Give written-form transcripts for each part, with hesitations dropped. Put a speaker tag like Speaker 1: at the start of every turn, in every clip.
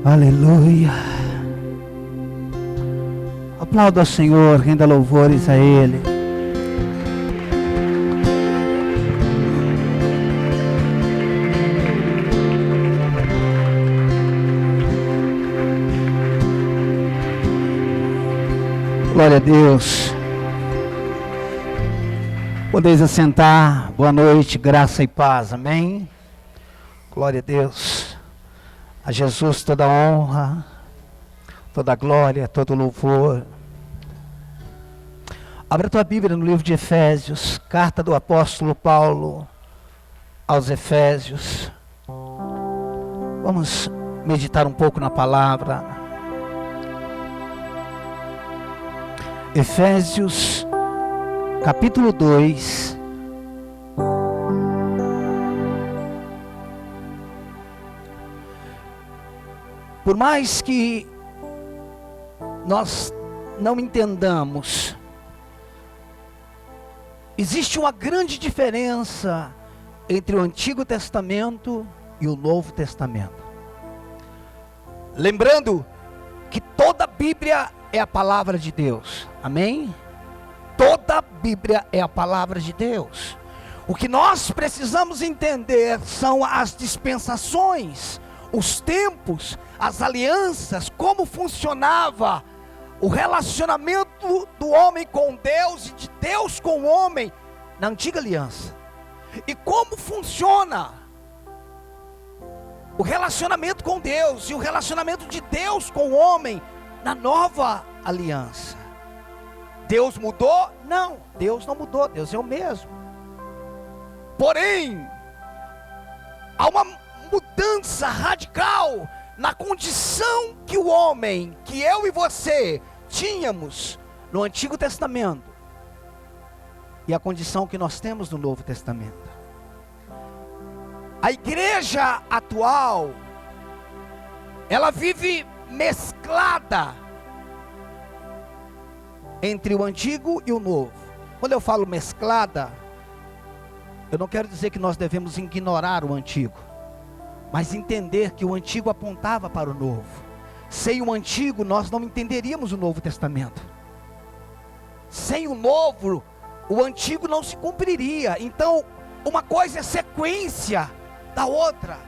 Speaker 1: Aleluia. Aplauda ao Senhor, renda louvores a Ele. Glória a Deus. Podeis assentar. Boa noite, graça e paz. Amém. Glória a Deus. A Jesus toda a honra, toda a glória, todo o louvor. Abra a tua Bíblia no livro de Efésios, carta do apóstolo Paulo aos Efésios. Vamos meditar um pouco na palavra. Efésios, capítulo 2. Por mais que nós não entendamos, existe uma grande diferença entre o Antigo Testamento e o Novo Testamento. Lembrando que toda a Bíblia é a palavra de Deus, amém? Toda a Bíblia é a palavra de Deus. O que nós precisamos entender são as dispensações, os tempos, as alianças, como funcionava o relacionamento do homem com Deus e de Deus com o homem na antiga aliança. E como funciona o relacionamento com Deus e o relacionamento de Deus com o homem na nova aliança. Deus mudou? Não, Deus não mudou, Deus é o mesmo. Porém, há uma mudança radical na condição que o homem, que eu e você tínhamos no Antigo Testamento e a condição que nós temos no Novo Testamento. A igreja atual, ela vive mesclada entre o Antigo e o Novo. Quando eu falo mesclada, eu não quero dizer que nós devemos ignorar o Antigo, mas entender que o Antigo apontava para o Novo. Sem o Antigo, nós não entenderíamos o Novo Testamento. Sem o Novo, o Antigo não se cumpriria. Então, uma coisa é sequência da outra.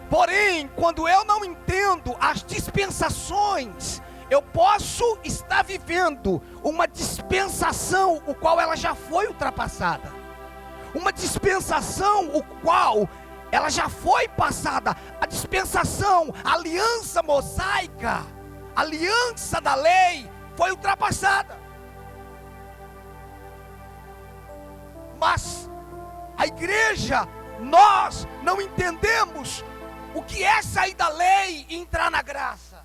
Speaker 1: Porém, quando eu não entendo as dispensações, eu posso estar vivendo uma dispensação, o qual ela já foi ultrapassada. Uma dispensação, o qual ela já foi passada. A dispensação, a aliança mosaica, a aliança da lei foi ultrapassada. Mas a igreja, nós não entendemos o que é sair da lei e entrar na graça.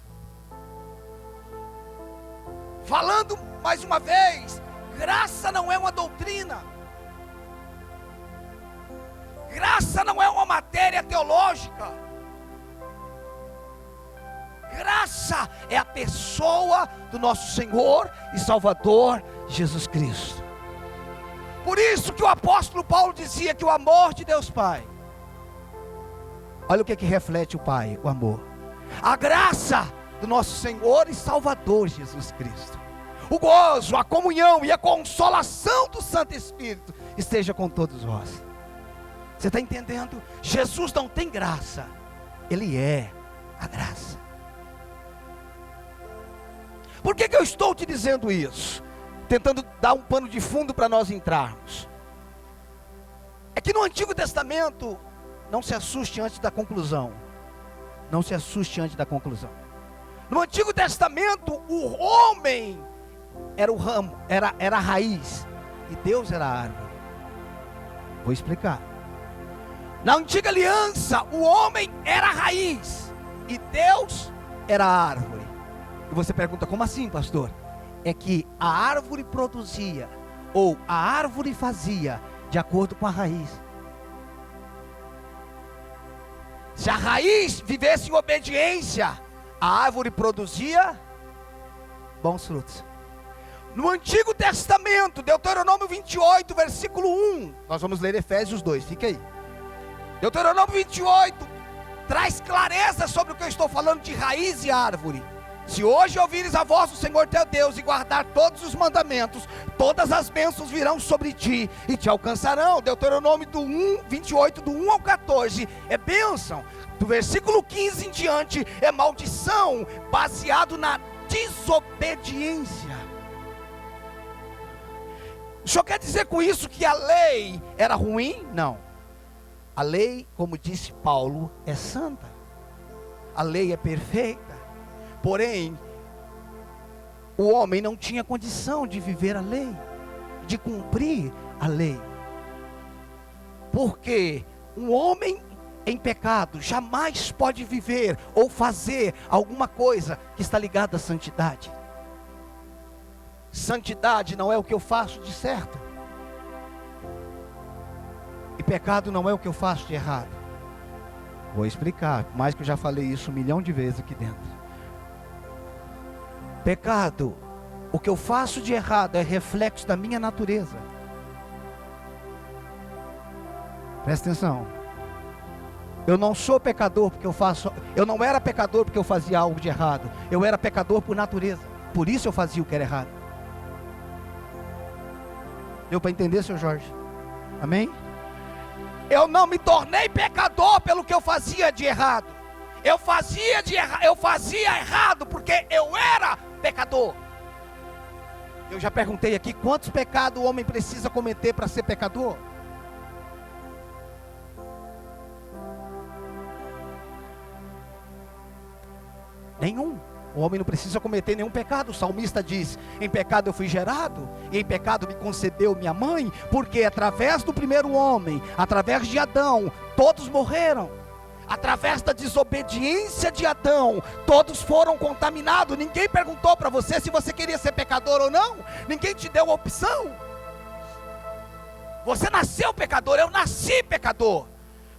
Speaker 1: Falando mais uma vez, graça não é uma doutrina. Graça não é uma matéria teológica. Graça é a pessoa do nosso Senhor e Salvador Jesus Cristo. Por isso que o apóstolo Paulo dizia que o amor de Deus Pai, olha o que reflete o Pai, o amor. A graça do nosso Senhor e Salvador Jesus Cristo. O gozo, a comunhão e a consolação do Santo Espírito esteja com todos vós. Você está entendendo? Jesus não tem graça, Ele é a graça. Por que eu estou te dizendo isso? Tentando dar um pano de fundo para nós entrarmos. É que no Antigo Testamento, não se assuste antes da conclusão. Não se assuste antes da conclusão. No Antigo Testamento, o homem era o ramo, era a raiz, e Deus era a árvore. Vou explicar. Na antiga aliança, o homem era a raiz e Deus era a árvore. E você pergunta, como assim, pastor? É que a árvore produzia, ou a árvore fazia, de acordo com a raiz. Se a raiz vivesse em obediência, a árvore produzia bons frutos. No Antigo Testamento, Deuteronômio 28, versículo 1, nós vamos ler Efésios 2, fica aí. Deuteronômio 28, traz clareza sobre o que eu estou falando de raiz e árvore. Se hoje ouvires a voz do Senhor teu Deus e guardar todos os mandamentos, todas as bênçãos virão sobre ti e te alcançarão. Deuteronômio 28, do 1 ao 14, é bênção. Do versículo 15 em diante, é maldição, baseado na desobediência. O senhor quer dizer com isso que a lei era ruim? Não. A lei, como disse Paulo, é santa. A lei é perfeita. Porém, o homem não tinha condição de viver a lei, de cumprir a lei. Porque um homem em pecado jamais pode viver ou fazer alguma coisa que está ligada à santidade. Santidade não é o que eu faço de certo. E pecado não é o que eu faço de errado. Vou explicar, por mais que eu já falei isso 1 milhão de vezes aqui dentro. Pecado, o que eu faço de errado é reflexo da minha natureza. Presta atenção. Eu não sou pecador porque eu não era pecador porque eu fazia algo de errado. Eu era pecador por natureza. Por isso eu fazia o que era errado. Deu para entender, seu Jorge? Amém? Eu não me tornei pecador pelo que eu fazia de errado. Eu fazia errado porque eu era pecador. Eu já perguntei aqui, quantos pecados o homem precisa cometer para ser pecador? Nenhum. O homem não precisa cometer nenhum pecado. O salmista diz: em pecado eu fui gerado, e em pecado me concebeu minha mãe. Porque através do primeiro homem, através de Adão, todos morreram. Através da desobediência de Adão, todos foram contaminados. Ninguém perguntou para você se você queria ser pecador ou não. Ninguém te deu a opção. Você nasceu pecador, eu nasci pecador.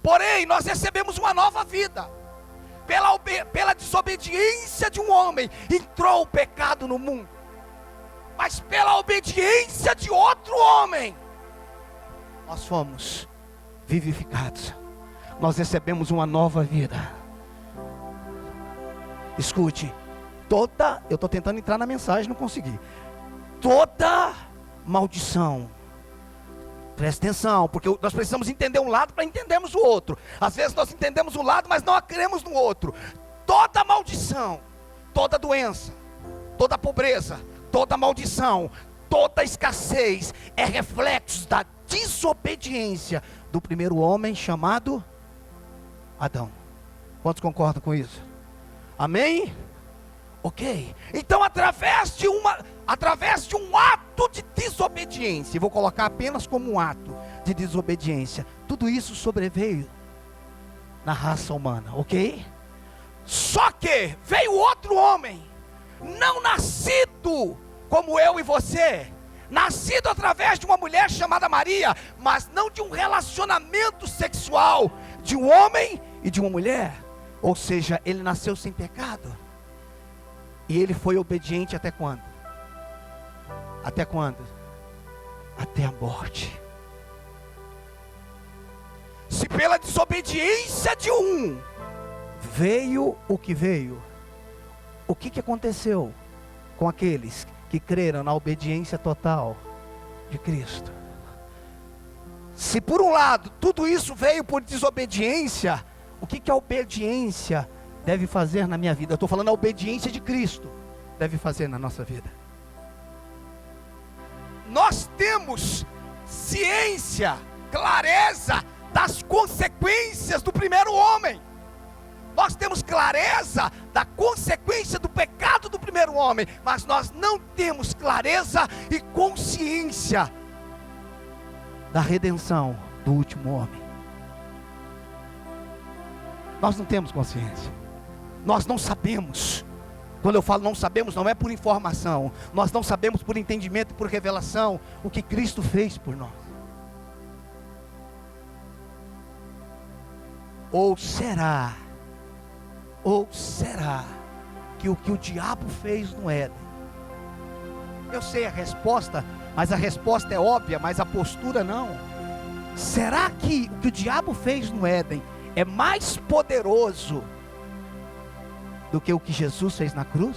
Speaker 1: Porém, nós recebemos uma nova vida. Pela desobediência de um homem, entrou o pecado no mundo. Mas pela obediência de outro homem, nós fomos vivificados. Nós recebemos uma nova vida. Escute, eu estou tentando entrar na mensagem, não consegui. Toda maldição, presta atenção, porque nós precisamos entender um lado para entendermos o outro. Às vezes nós entendemos um lado, mas não cremos no outro. Toda maldição, toda doença, toda pobreza, toda maldição, toda escassez é reflexo da desobediência do primeiro homem chamado Adão. Quantos concordam com isso? Amém? Ok. Então através de um ato de desobediência, vou colocar apenas como um ato de desobediência, tudo isso sobreveio na raça humana, ok? Só que veio outro homem, não nascido como eu e você, nascido através de uma mulher chamada Maria, mas não de um relacionamento sexual de um homem e de uma mulher. Ou seja, ele nasceu sem pecado. E ele foi obediente até quando? Até quando? Até a morte. Se pela desobediência de um veio o que veio, o que aconteceu com aqueles que creram na obediência total de Cristo? Se por um lado tudo isso veio por desobediência, o que a obediência deve fazer na minha vida? Eu estou falando a obediência de Cristo deve fazer na nossa vida. Nós temos ciência, clareza das consequências do primeiro homem. Nós temos clareza da consequência do pecado do primeiro homem, mas nós não temos clareza e consciência da redenção do último homem. Nós não temos consciência. Nós não sabemos. Quando eu falo não sabemos, não é por informação. Nós não sabemos por entendimento e por revelação o que Cristo fez por nós. Ou será que o que o diabo fez no Éden? Eu sei a resposta, mas a resposta é óbvia, mas a postura não. Será que o que o diabo fez no Éden é mais poderoso do que o que Jesus fez na cruz?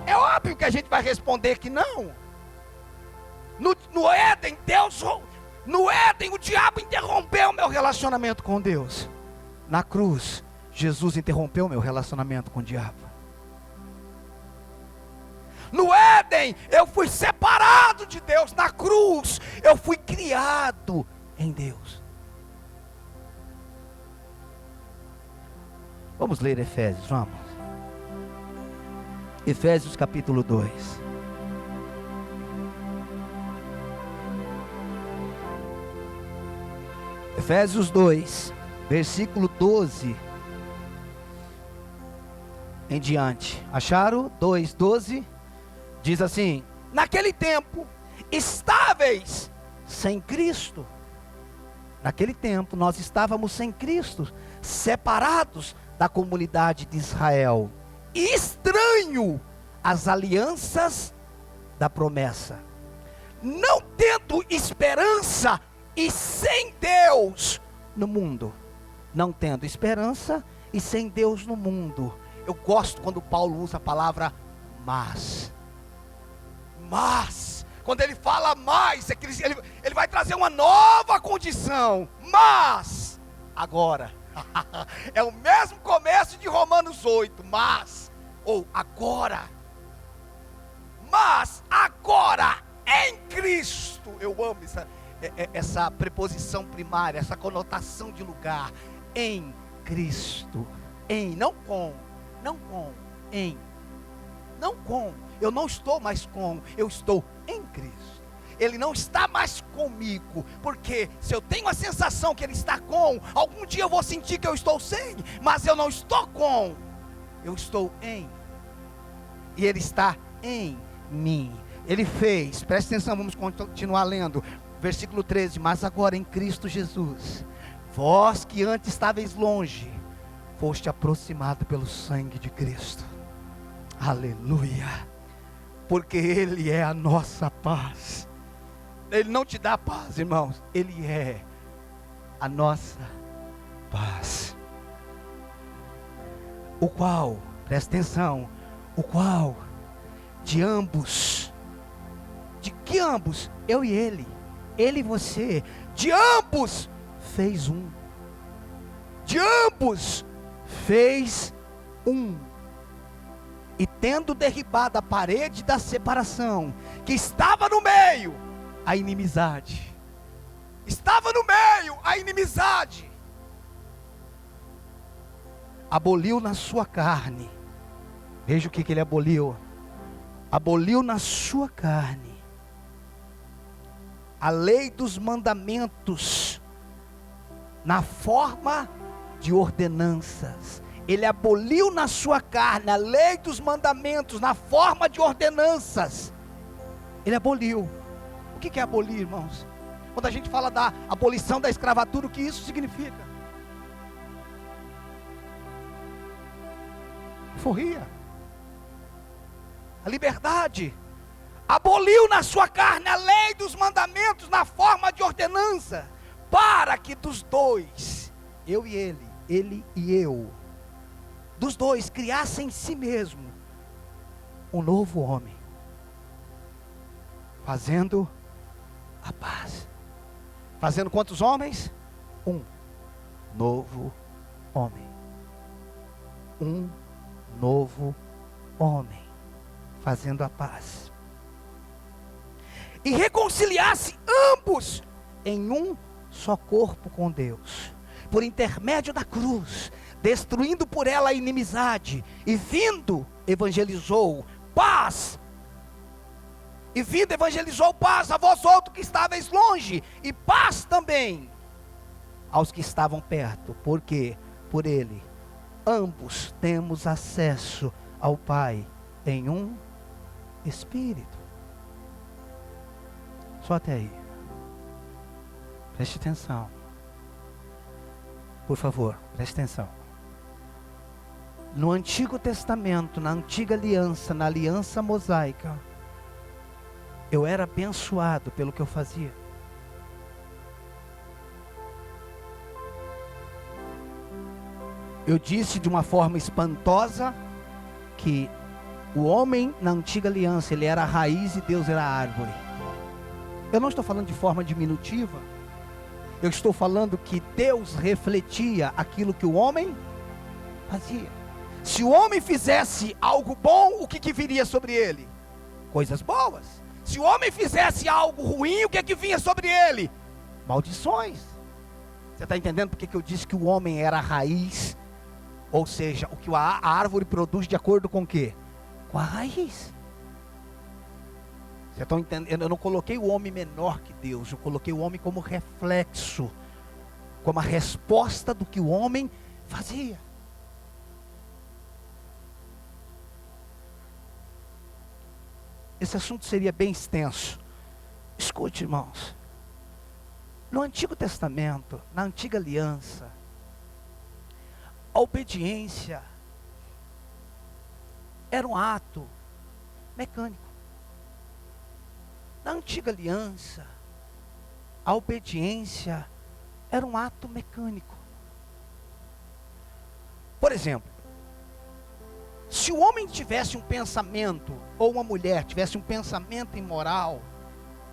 Speaker 1: É óbvio que a gente vai responder que não. No Éden, no Éden, o diabo interrompeu meu relacionamento com Deus. Na cruz, Jesus interrompeu meu relacionamento com o diabo. No Éden, eu fui separado de Deus. Na cruz, eu fui criado em Deus. Vamos ler Efésios, vamos. Efésios capítulo 2. Efésios 2, versículo 12 em diante. Acharam? 2:12 diz assim: naquele tempo, estáveis sem Cristo. Naquele tempo nós estávamos sem Cristo, separados da comunidade de Israel, e estranho às alianças da promessa, não tendo esperança e sem Deus no mundo. Não tendo esperança e sem Deus no mundo. Eu gosto quando Paulo usa a palavra mas. Quando ele fala mais, é que ele vai trazer uma nova condição. Mas, agora, é o mesmo começo de Romanos 8, mas, ou agora. Mas, agora, em Cristo, eu amo essa preposição primária, essa conotação de lugar. Em Cristo, em, não com, em. Não com, eu não estou mais com, eu estou em Cristo. Ele não está mais comigo, porque se eu tenho a sensação que Ele está com, algum dia eu vou sentir que eu estou sem, mas eu não estou com, eu estou em, e Ele está em mim. Ele fez, preste atenção, vamos continuar lendo, versículo 13, mas agora em Cristo Jesus, vós que antes estáveis longe, foste aproximado pelo sangue de Cristo. Aleluia, porque Ele é a nossa paz. Ele não te dá paz, irmãos, Ele é a nossa paz. O qual, presta atenção, o qual de ambos, de que ambos? Eu e Ele e você, de ambos fez um, de ambos fez um. E tendo derribado a parede da separação, que estava no meio, a inimizade. Estava no meio a inimizade. Aboliu na sua carne. Veja o que ele aboliu. Aboliu na sua carne a lei dos mandamentos, na forma de ordenanças. Ele aboliu na sua carne a lei dos mandamentos na forma de ordenanças. Ele aboliu. O que é abolir, irmãos? Quando a gente fala da abolição da escravatura, o que isso significa? Euforia. A liberdade. Aboliu na sua carne a lei dos mandamentos na forma de ordenança, para que dos dois, eu e ele e eu, dos dois criassem em si mesmo um novo homem, fazendo a paz. Fazendo quantos homens? Um novo homem. Um novo homem, fazendo a paz. E reconciliasse ambos em um só corpo com Deus, por intermédio da cruz, destruindo por ela a inimizade, e vindo evangelizou paz. E vindo evangelizou paz a vós outros que estáveis longe, e paz também aos que estavam perto, porque por ele ambos temos acesso ao Pai em um Espírito. Só até aí. Preste atenção. Por favor, preste atenção. No Antigo Testamento, na Antiga Aliança, na Aliança Mosaica, eu era abençoado pelo que eu fazia. Eu disse de uma forma espantosa que o homem na antiga aliança, ele era a raiz e Deus era a árvore. Eu não estou falando de forma diminutiva. Eu estou falando que Deus refletia aquilo que o homem fazia. Se o homem fizesse algo bom, o que viria sobre ele? Coisas boas. Se o homem fizesse algo ruim, o que vinha sobre ele? Maldições. Você está entendendo porque que eu disse que o homem era a raiz? Ou seja, o que a árvore produz de acordo com o quê? Com a raiz. Vocês estão entendendo? Eu não coloquei o homem menor que Deus, eu coloquei o homem como reflexo, como a resposta do que o homem fazia. Esse assunto seria bem extenso. Escute, irmãos. No Antigo Testamento, na Antiga Aliança, a obediência era um ato mecânico. Na Antiga Aliança, a obediência era um ato mecânico. Por exemplo, se o homem tivesse um pensamento, ou uma mulher tivesse um pensamento imoral,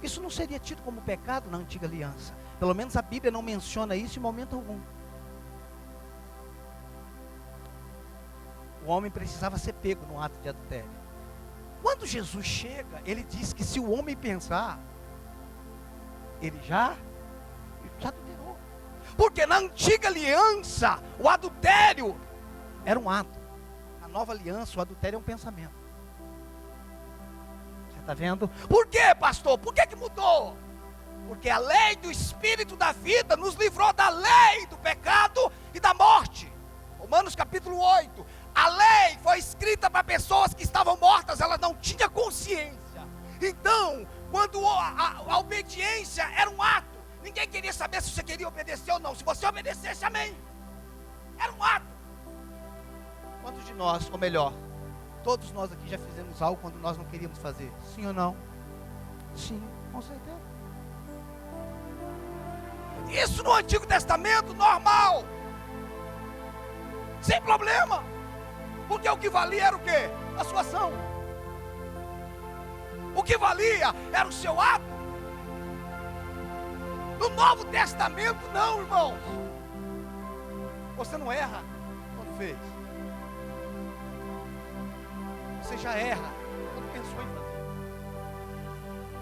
Speaker 1: isso não seria tido como pecado na Antiga Aliança. Pelo menos a Bíblia não menciona isso em momento algum. O homem precisava ser pego no ato de adultério. Quando Jesus chega, ele diz que se o homem pensar, ele já adulterou. Porque na Antiga Aliança, o adultério era um ato. Na Nova Aliança, o adultério é um pensamento. Você está vendo? Por quê, pastor? Por que mudou? Porque a lei do Espírito da vida nos livrou da lei do pecado e da morte. Romanos capítulo 8. A lei foi escrita para pessoas que estavam mortas, elas não tinham consciência. Então, quando a obediência era um ato, ninguém queria saber se você queria obedecer ou não. Se você obedecesse, amém. Era um ato. Quantos de nós, ou melhor, todos nós aqui já fizemos algo quando nós não queríamos fazer? Sim ou não? Sim, com certeza. Isso no Antigo Testamento, normal. Sem problema. Porque o que valia era o quê? A sua ação. O que valia era o seu ato. No Novo Testamento não, irmãos. Você não erra quando fez. Você já erra quando pensou em fazer.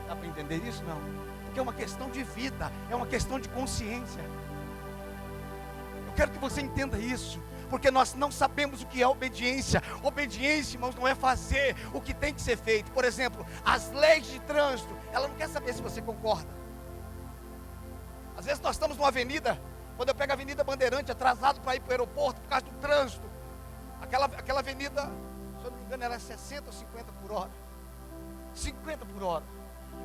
Speaker 1: Dá para entender isso? Não. Porque é uma questão de vida, é uma questão de consciência. Eu quero que você entenda isso. Porque nós não sabemos o que é obediência. Obediência, irmãos, não é fazer o que tem que ser feito. Por exemplo, as leis de trânsito, ela não quer saber se você concorda. Às vezes nós estamos numa avenida, quando eu pego a Avenida Bandeirante, atrasado para ir para o aeroporto por causa do trânsito. Aquela avenida, se eu não me engano, era 60 ou 50 por hora. 50 por hora.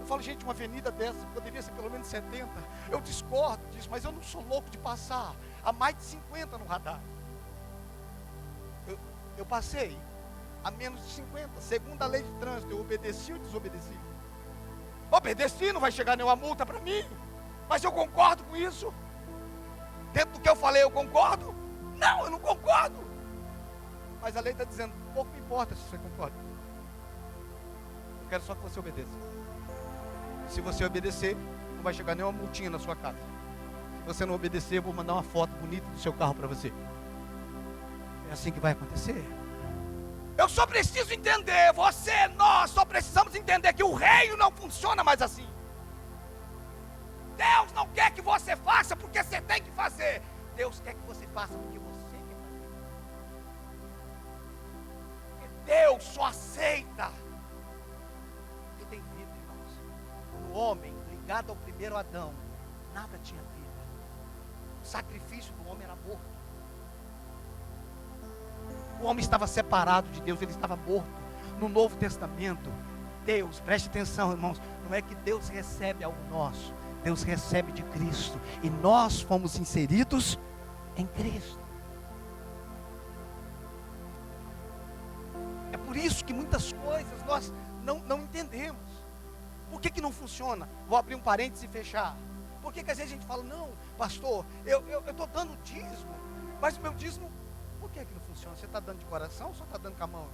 Speaker 1: Eu falo, gente, uma avenida dessa poderia ser pelo menos 70. Eu discordo disso, mas eu não sou louco de passar a mais de 50 no radar. Eu passei a menos de 50, segundo a lei de trânsito. Eu obedeci ou desobedeci? Obedeci, não vai chegar nenhuma multa para mim. Mas eu concordo com isso. Dentro do que eu falei, eu concordo? Não, eu não concordo. Mas a lei está dizendo, pouco me importa se você concorda. Eu quero só que você obedeça. Se você obedecer, não vai chegar nenhuma multinha na sua casa. Se você não obedecer, eu vou mandar uma foto bonita do seu carro para você. É assim que vai acontecer. Eu só preciso entender, nós só precisamos entender que o reino não funciona mais assim. Deus não quer que você faça porque você tem que fazer. Deus quer que você faça porque você quer fazer. Porque Deus só aceita quem tem vida, irmãos. O homem ligado ao primeiro Adão, nada tinha vida. O sacrifício do homem era morto. O homem estava separado de Deus, ele estava morto. No Novo Testamento, Deus, preste atenção, irmãos, não é que Deus recebe algo nosso, Deus recebe de Cristo, e nós fomos inseridos em Cristo. É por isso que muitas coisas nós não entendemos. Por que não funciona? Vou abrir um parênteses e fechar. Por que às vezes a gente fala, não, pastor, eu estou dando dízimo, mas o meu dízimo Por que não funciona? Você está dando de coração ou só está dando com a mão?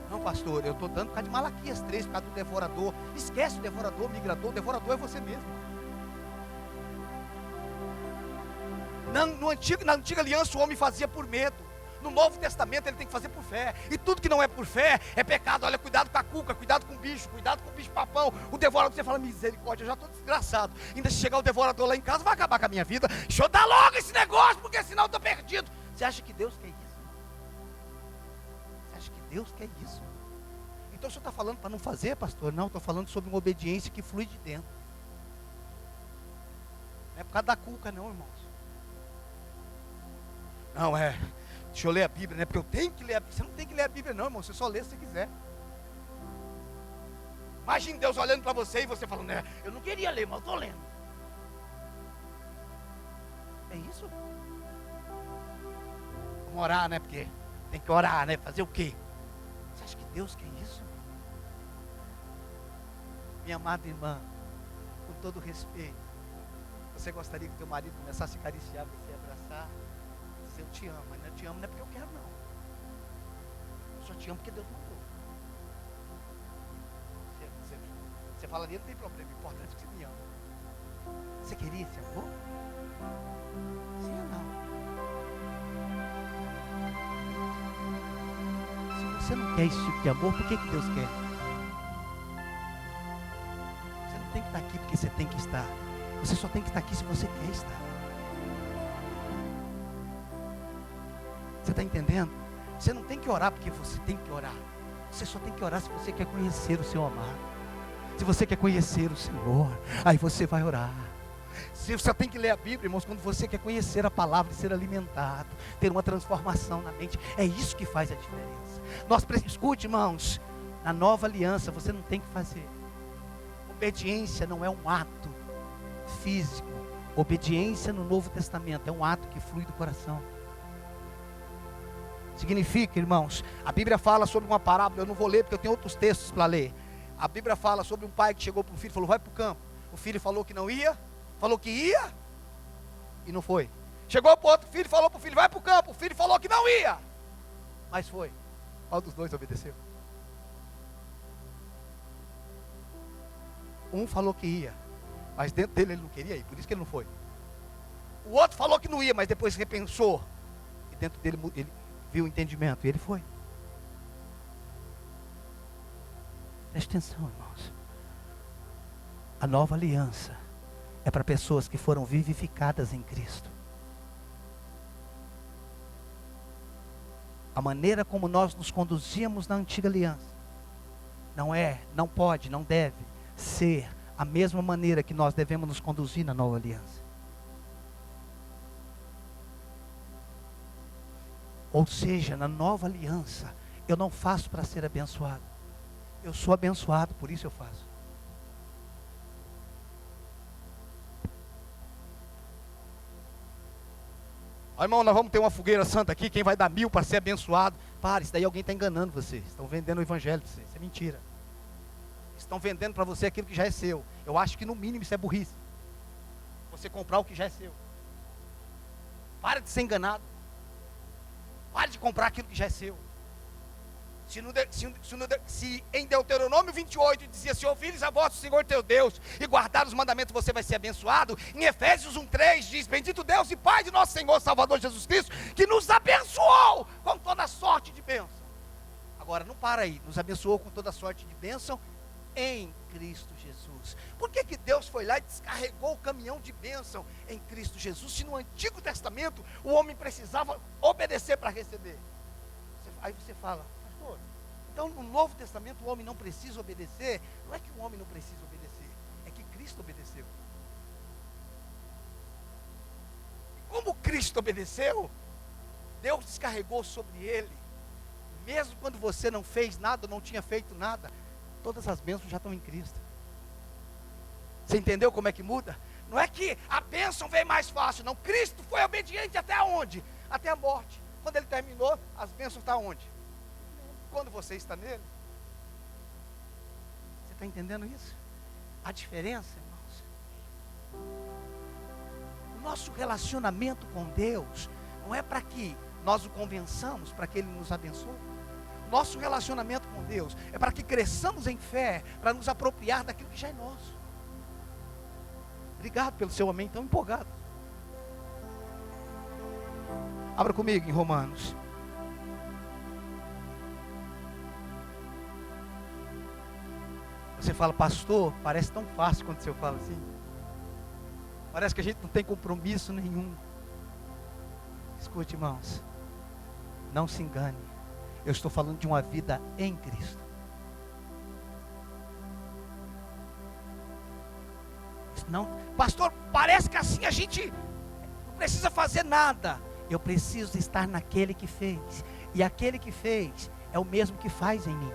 Speaker 1: Não, pastor, eu estou dando por causa de Malaquias 3, por causa do devorador. Esquece o devorador, o devorador é você mesmo. Na antiga aliança o homem fazia por medo. No Novo Testamento ele tem que fazer por fé. E tudo que não é por fé é pecado. Olha, cuidado com a cuca, cuidado com o bicho papão. O devorador, você fala, misericórdia, eu já estou desgraçado. Ainda se chegar o devorador lá em casa, vai acabar com a minha vida. Deixa eu dar logo esse negócio, porque senão eu estou perdido. Você acha que Deus quer isso? Você acha que Deus quer isso? Então o senhor está falando para não fazer, pastor? Não, estou falando sobre uma obediência que flui de dentro. Não é por causa da cuca não, irmãos. Não, deixa eu ler a Bíblia, né? Porque eu tenho que ler a Bíblia. Você não tem que ler a Bíblia não, irmão. Você só lê se você quiser. Imagine Deus olhando para você e você falando, né? Eu não queria ler, mas eu estou lendo. É isso? Vamos orar, né? Porque tem que orar, né? Fazer o quê? Você acha que Deus quer isso? Minha amada irmã, com todo respeito, você gostaria que teu marido começasse a acariciar você, abraçar? Eu te amo, mas eu te amo não é porque eu quero não. Eu só te amo porque Deus mandou. Você falaria, não tem problema, o importante é que você me ama. Você queria esse amor? Sim ou não? Se você não quer esse tipo de amor, por que Deus quer? Você não tem que estar aqui porque você tem que estar. Você só tem que estar aqui se você quer estar. Você está entendendo? Você não tem que orar porque você tem que orar. Você só tem que orar se você quer conhecer o seu amado. Se você quer conhecer o Senhor, aí você vai orar. Você só tem que ler a Bíblia, irmãos, quando você quer conhecer a palavra e ser alimentado, ter uma transformação na mente. É isso que faz a diferença. Escute, irmãos, na nova aliança você não tem que fazer. Obediência não é um ato físico. Obediência no Novo Testamento é um ato que flui do coração. Significa, irmãos, a Bíblia fala sobre uma parábola, eu não vou ler porque eu tenho outros textos para ler. A Bíblia fala sobre um pai que chegou para o filho e falou, vai para o campo. O filho falou que não ia, falou que ia e não foi. Chegou para o outro filho e falou para o filho, vai para o campo. O filho falou que não ia, mas foi. Qual dos dois obedeceu? Um falou que ia, mas dentro dele ele não queria ir, por isso que ele não foi. O outro falou que não ia, mas depois repensou, e dentro dele ele viu o entendimento, e ele foi. Preste atenção, irmãos. A nova aliança é para pessoas que foram vivificadas em Cristo. A maneira como nós nos conduzíamos na antiga aliança não pode, não deve ser a mesma maneira que nós devemos nos conduzir na nova aliança. Ou seja, na nova aliança, eu não faço para ser abençoado. Eu sou abençoado, por isso eu faço. Ó, irmão, nós vamos ter uma fogueira santa aqui, quem vai dar 1000 para ser abençoado? Para, isso daí alguém está enganando vocês. Estão vendendo o evangelho para vocês, isso é mentira. Estão vendendo para você aquilo que já é seu. Eu acho que no mínimo isso é burrice. Você comprar o que já é seu. Para de ser enganado. Pare de comprar aquilo que já é seu. Se em Deuteronômio 28 dizia, se ouvires a voz do Senhor teu Deus e guardar os mandamentos, você vai ser abençoado. Em Efésios 1:3 diz, bendito Deus e Pai de nosso Senhor Salvador Jesus Cristo, que nos abençoou com toda sorte de bênção. Agora não para aí, nos abençoou com toda sorte de bênção em Cristo Jesus. Por que Deus foi lá e descarregou o caminhão de bênção em Cristo Jesus, se no Antigo Testamento o homem precisava obedecer para receber? Aí você fala, pastor, então no Novo Testamento o homem não precisa obedecer? Não é que o homem não precisa obedecer, é que Cristo obedeceu. E como Cristo obedeceu, Deus descarregou sobre ele, mesmo quando você não fez nada, não tinha feito nada, todas as bênçãos já estão em Cristo. Você entendeu como é que muda? Não é que a bênção veio mais fácil, não. Cristo foi obediente até onde? Até a morte. Quando ele terminou, as bênçãos estão onde? Quando você está nele. Você está entendendo isso? A diferença, irmãos? nosso relacionamento com Deus não é para que nós o convençamos, para que Ele nos abençoe. Nosso relacionamento com Deus é para que cresçamos em fé, para nos apropriar daquilo que já é nosso. Obrigado pelo seu amém tão empolgado. Abra comigo em Romanos. Você fala, pastor, parece tão fácil quando você fala assim. Parece que a gente não tem compromisso nenhum. Escute, irmãos, não se engane. Eu estou falando de uma vida em Cristo. Não, pastor, parece que assim a gente não precisa fazer nada. Eu preciso estar naquele que fez. E aquele que fez é o mesmo que faz em mim.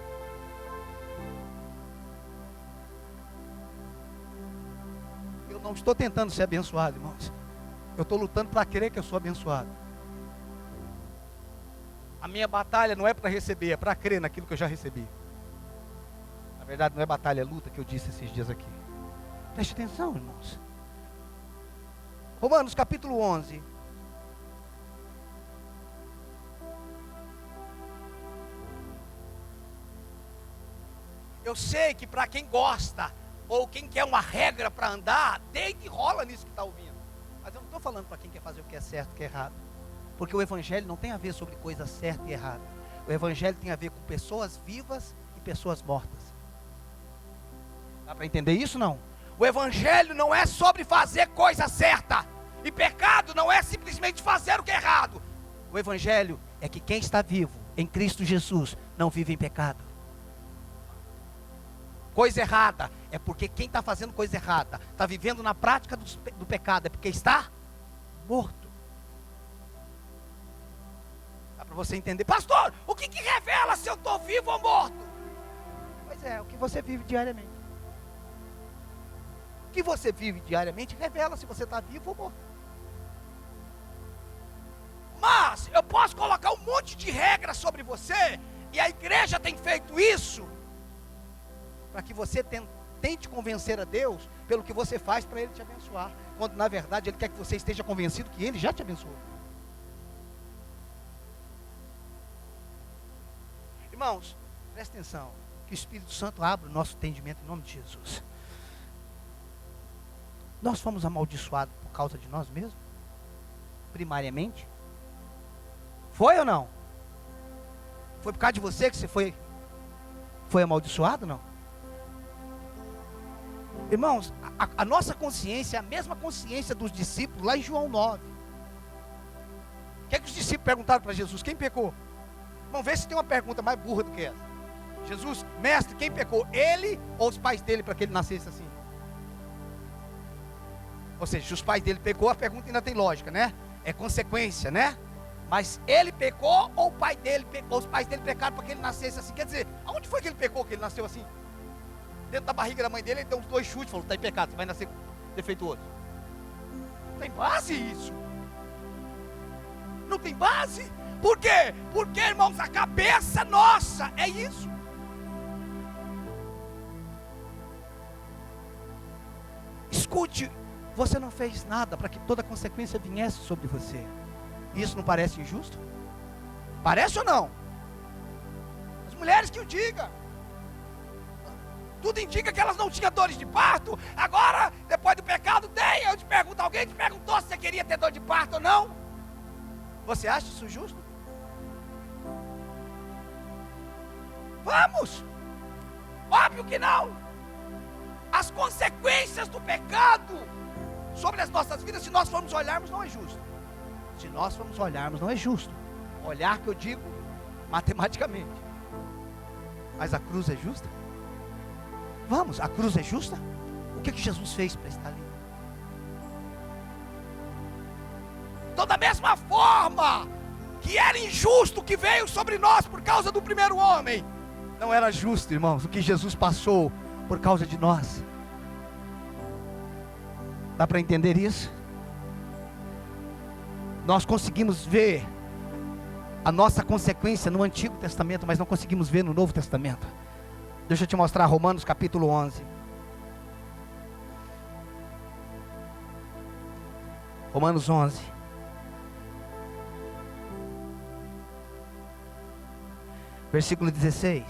Speaker 1: Eu não estou tentando ser abençoado, irmãos. Eu estou lutando para crer que eu sou abençoado. A minha batalha não é para receber, é para crer naquilo que eu já recebi. Na verdade não é batalha, é luta, que eu disse esses dias aqui. Preste atenção, irmãos. Romanos capítulo 11. Eu sei que para quem gosta, ou quem quer uma regra para andar, deita e rola nisso que está ouvindo. Mas eu não estou falando para quem quer fazer o que é certo e o que é errado. Porque o Evangelho não tem a ver sobre coisa certa e errada. O Evangelho tem a ver com pessoas vivas e pessoas mortas. Dá para entender isso, não? O Evangelho não é sobre fazer coisa certa. E pecado não é simplesmente fazer o que é errado. O Evangelho é que quem está vivo em Cristo Jesus não vive em pecado. Coisa errada é porque quem está fazendo coisa errada está vivendo na prática do pecado, é porque está morto. Dá para você entender? Pastor, o que revela se eu estou vivo ou morto? Pois é, o que você vive diariamente. O que você vive diariamente revela se você está vivo ou morto. Mas eu posso colocar um monte de regras sobre você, e a igreja tem feito isso, para que você tente convencer a Deus pelo que você faz para Ele te abençoar, quando na verdade Ele quer que você esteja convencido que Ele já te abençoou. Irmãos, presta atenção, que o Espírito Santo abra o nosso entendimento em nome de Jesus. Nós fomos amaldiçoados por causa de nós mesmos? Primariamente? Foi ou não? Foi por causa de você que você foi amaldiçoado ou não? Irmãos, a nossa consciência é a mesma consciência dos discípulos lá em João 9. O que é que os discípulos perguntaram para Jesus? Quem pecou? Vamos ver se tem uma pergunta mais burra do que essa. Jesus, mestre, quem pecou? Ele ou os pais dele para que ele nascesse assim? Ou seja, se os pais dele pecou, a pergunta ainda tem lógica, né? É consequência, né? Mas ele pecou ou os pais dele pecaram para que ele nascesse assim? Quer dizer, aonde foi que ele pecou que ele nasceu assim? Dentro da barriga da mãe dele, ele deu uns 2 chutes, falou, está em pecado, você vai nascer defeituoso. Não tem base isso. Não tem base. Por quê? Porque, irmãos, a cabeça nossa é isso. Escute, você não fez nada para que toda consequência viesse sobre você. Isso não parece injusto? Parece ou não? As mulheres que o digam. Tudo indica que elas não tinham dores de parto. Agora, depois do pecado, tem. Eu te pergunto, alguém te perguntou se você queria ter dor de parto ou não? Você acha isso justo? Vamos! Óbvio que não! As consequências do pecado sobre as nossas vidas, se nós formos olharmos, não é justo. Se nós formos olharmos, não é justo. Olhar que eu digo matematicamente. Mas a cruz é justa? Vamos, a cruz é justa? O que Jesus fez para estar ali? Então, da mesma forma que era injusto o que veio sobre nós por causa do primeiro homem, não era justo, irmãos, o que Jesus passou por causa de nós. Dá para entender isso? Nós conseguimos ver a nossa consequência no Antigo Testamento, mas não conseguimos ver no Novo Testamento. Deixa eu te mostrar Romanos capítulo 11. Romanos 11. Versículo 16.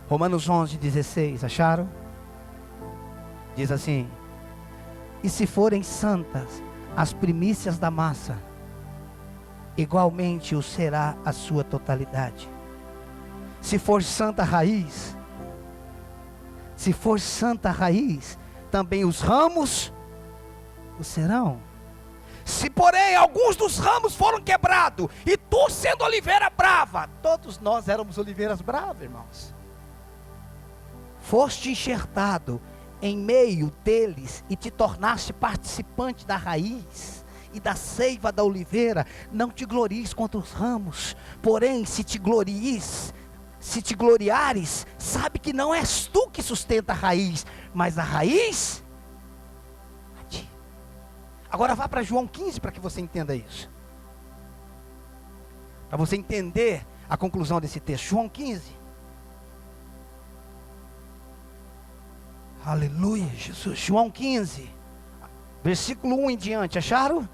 Speaker 1: Romanos 11, 16. Acharam? Diz assim: e se forem santas as primícias da massa, igualmente o será a sua totalidade. Se for santa a raiz, também os ramos o serão. Se porém alguns dos ramos foram quebrados, e tu sendo oliveira brava, todos nós éramos oliveiras bravas, irmãos, foste enxertado em meio deles, e te tornaste participante da raiz e da seiva da oliveira, não te glories contra os ramos, porém se te gloriares, sabe que não és tu que sustenta a raiz, mas a raiz a ti. Agora vá para João 15 para que você entenda isso, para você entender a conclusão desse texto. João 15. Aleluia, Jesus. João 15, versículo 1 em diante, acharam?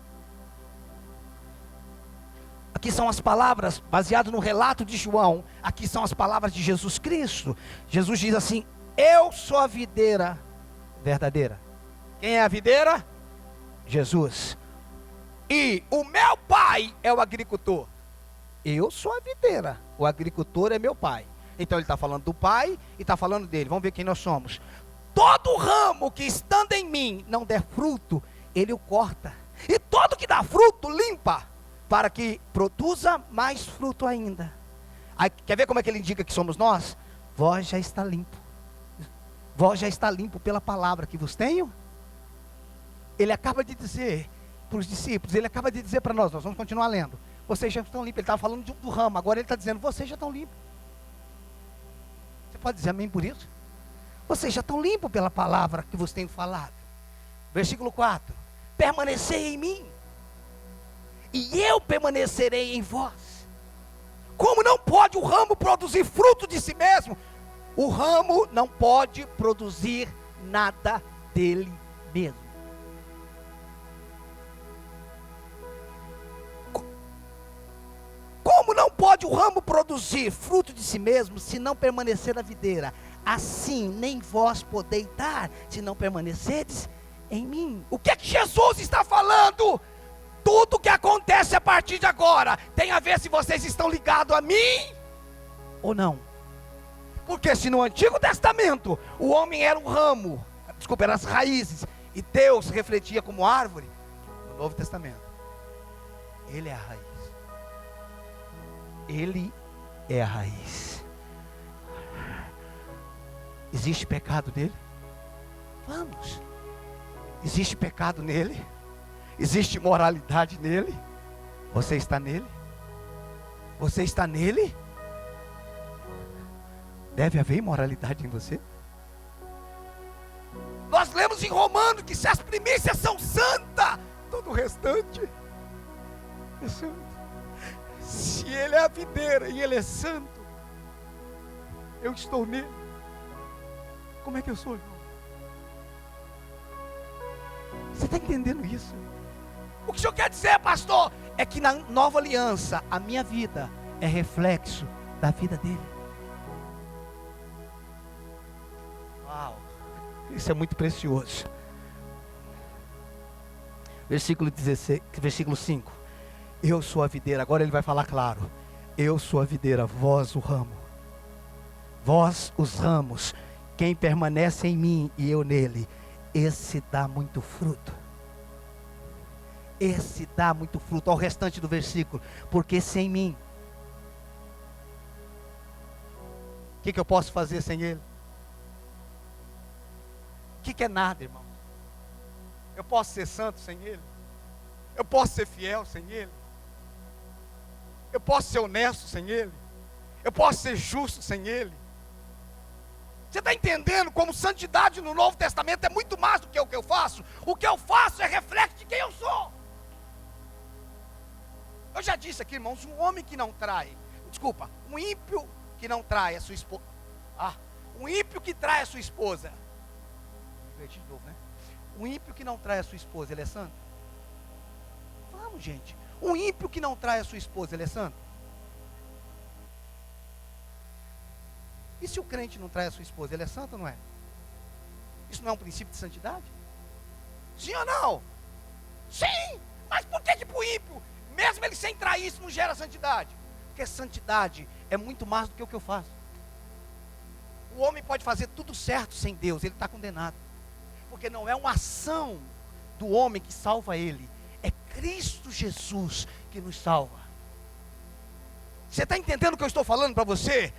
Speaker 1: Aqui são as palavras, baseado no relato de João, aqui são as palavras de Jesus Cristo. Jesus diz assim: eu sou a videira verdadeira. Quem é a videira? Jesus. E o meu pai é o agricultor. Eu sou a videira, o agricultor é meu pai. Então ele está falando do pai e está falando dele. Vamos ver quem nós somos. Todo ramo que estando em mim não der fruto, ele o corta. E todo que dá fruto, limpa, para que produza mais fruto ainda. Aí, quer ver como é que ele indica que somos nós? Vós já está limpo. Vós já está limpo pela palavra que vos tenho. Ele acaba de dizer para os discípulos, ele acaba de dizer para nós vamos continuar lendo. Vocês já estão limpos. Ele estava falando do ramo, agora ele está dizendo, vocês já estão limpos. Você pode dizer amém por isso? Vocês já estão limpos pela palavra que vos tenho falado. Versículo 4. Permanecei em mim, e eu permanecerei em vós. Como não pode o ramo produzir fruto de si mesmo, o ramo não pode produzir nada dele mesmo. Como não pode o ramo produzir fruto de si mesmo, se não permanecer na videira? Assim nem vós podeis dar, se não permanecerdes em mim. O que é que Jesus está falando? Tudo que acontece a partir de agora tem a ver se vocês estão ligados a mim ou não. Porque se no Antigo Testamento o homem era um ramo, eram as raízes, e Deus refletia como árvore, no Novo Testamento Ele é a raiz. Ele é a raiz. Existe pecado nele? Vamos. Existe pecado nele? Existe imoralidade nele? Você está nele? Você está nele? Deve haver imoralidade em você? Nós lemos em Romanos que se as primícias são santas, todo o restante é santo. Se ele é a videira e ele é santo, eu estou nele. Como é que eu sou, irmão? Você está entendendo isso? O que o senhor quer dizer, pastor? É que na nova aliança, a minha vida é reflexo da vida dele. Uau, isso é muito precioso. Versículo 16, versículo 5. Eu sou a videira, agora ele vai falar claro. Eu sou a videira, vós o ramo. Vós os ramos. Quem permanece em mim e eu nele, esse dá muito fruto. Esse dá muito fruto. Ao restante do versículo. Porque sem mim, o que eu posso fazer sem ele? O que é nada, irmão? Eu posso ser santo sem ele? Eu posso ser fiel sem ele? Eu posso ser honesto sem ele? Eu posso ser justo sem ele? Você está entendendo como santidade no Novo Testamento é muito mais do que o que eu faço? O que eu faço é reflexo de quem eu sou. Eu já disse aqui, irmãos, um homem que não trai, um ímpio que não trai a sua esposa. Um ímpio que trai a sua esposa. Vou repetir de novo, né? Um ímpio que não trai a sua esposa, ele é santo? Vamos, gente. Um ímpio que não trai a sua esposa, ele é santo? E se o crente não trai a sua esposa, ele é santo ou não é? Isso não é um princípio de santidade? Sim ou não? Sim! Mas por que para o ímpio, mesmo ele sem trair, isso não gera santidade? Porque santidade é muito mais do que o que eu faço. O homem pode fazer tudo certo sem Deus, ele está condenado. Porque não é uma ação do homem que salva ele, é Cristo Jesus que nos salva. Você está entendendo o que eu estou falando para você?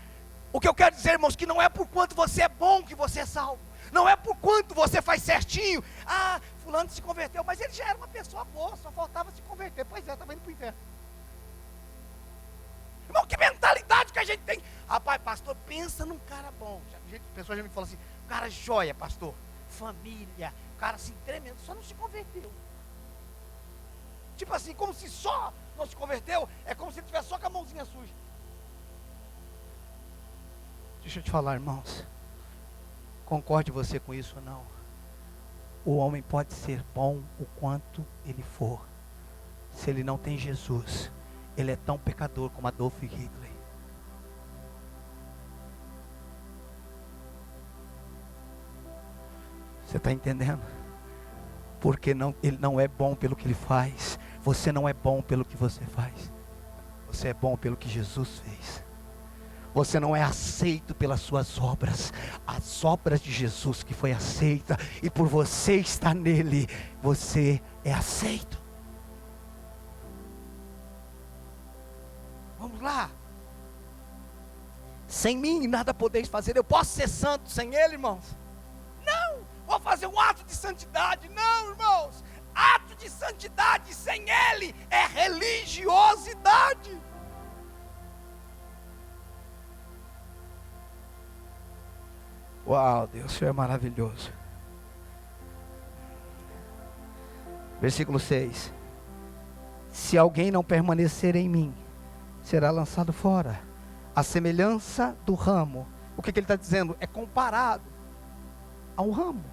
Speaker 1: O que eu quero dizer, irmãos, que não é por quanto você é bom que você é salvo. Não é por quanto você faz certinho. Ah, fulano se converteu, mas ele já era uma pessoa boa, só faltava se converter. Pois é, estava indo para o inferno. Irmão, que mentalidade que a gente tem. Rapaz, pastor, pensa num cara bom. A pessoa já me fala assim, cara joia, pastor. Família, cara assim, tremendo, só não se converteu. Tipo assim, como se só não se converteu, é como se ele tivesse só com a mãozinha suja. Deixa eu te falar, irmãos. Concorde você com isso ou não? O homem pode ser bom o quanto ele for. Se ele não tem Jesus, ele é tão pecador como Adolf Hitler. Você está entendendo? Porque ele não é bom pelo que ele faz. Você não é bom pelo que você faz. Você é bom pelo que Jesus fez. Você não é aceito pelas suas obras. As obras de Jesus que foi aceita. E por você estar nele, você é aceito. Vamos lá. Sem mim nada podeis fazer. Eu posso ser santo sem ele, irmãos? Não. Vou fazer um ato de santidade. Não, irmãos. Ato de santidade sem ele é religiosidade. Uau, Deus, o Senhor é maravilhoso. Versículo 6. Se alguém não permanecer em mim, será lançado fora. A semelhança do ramo. O que ele está dizendo? É comparado ao ramo.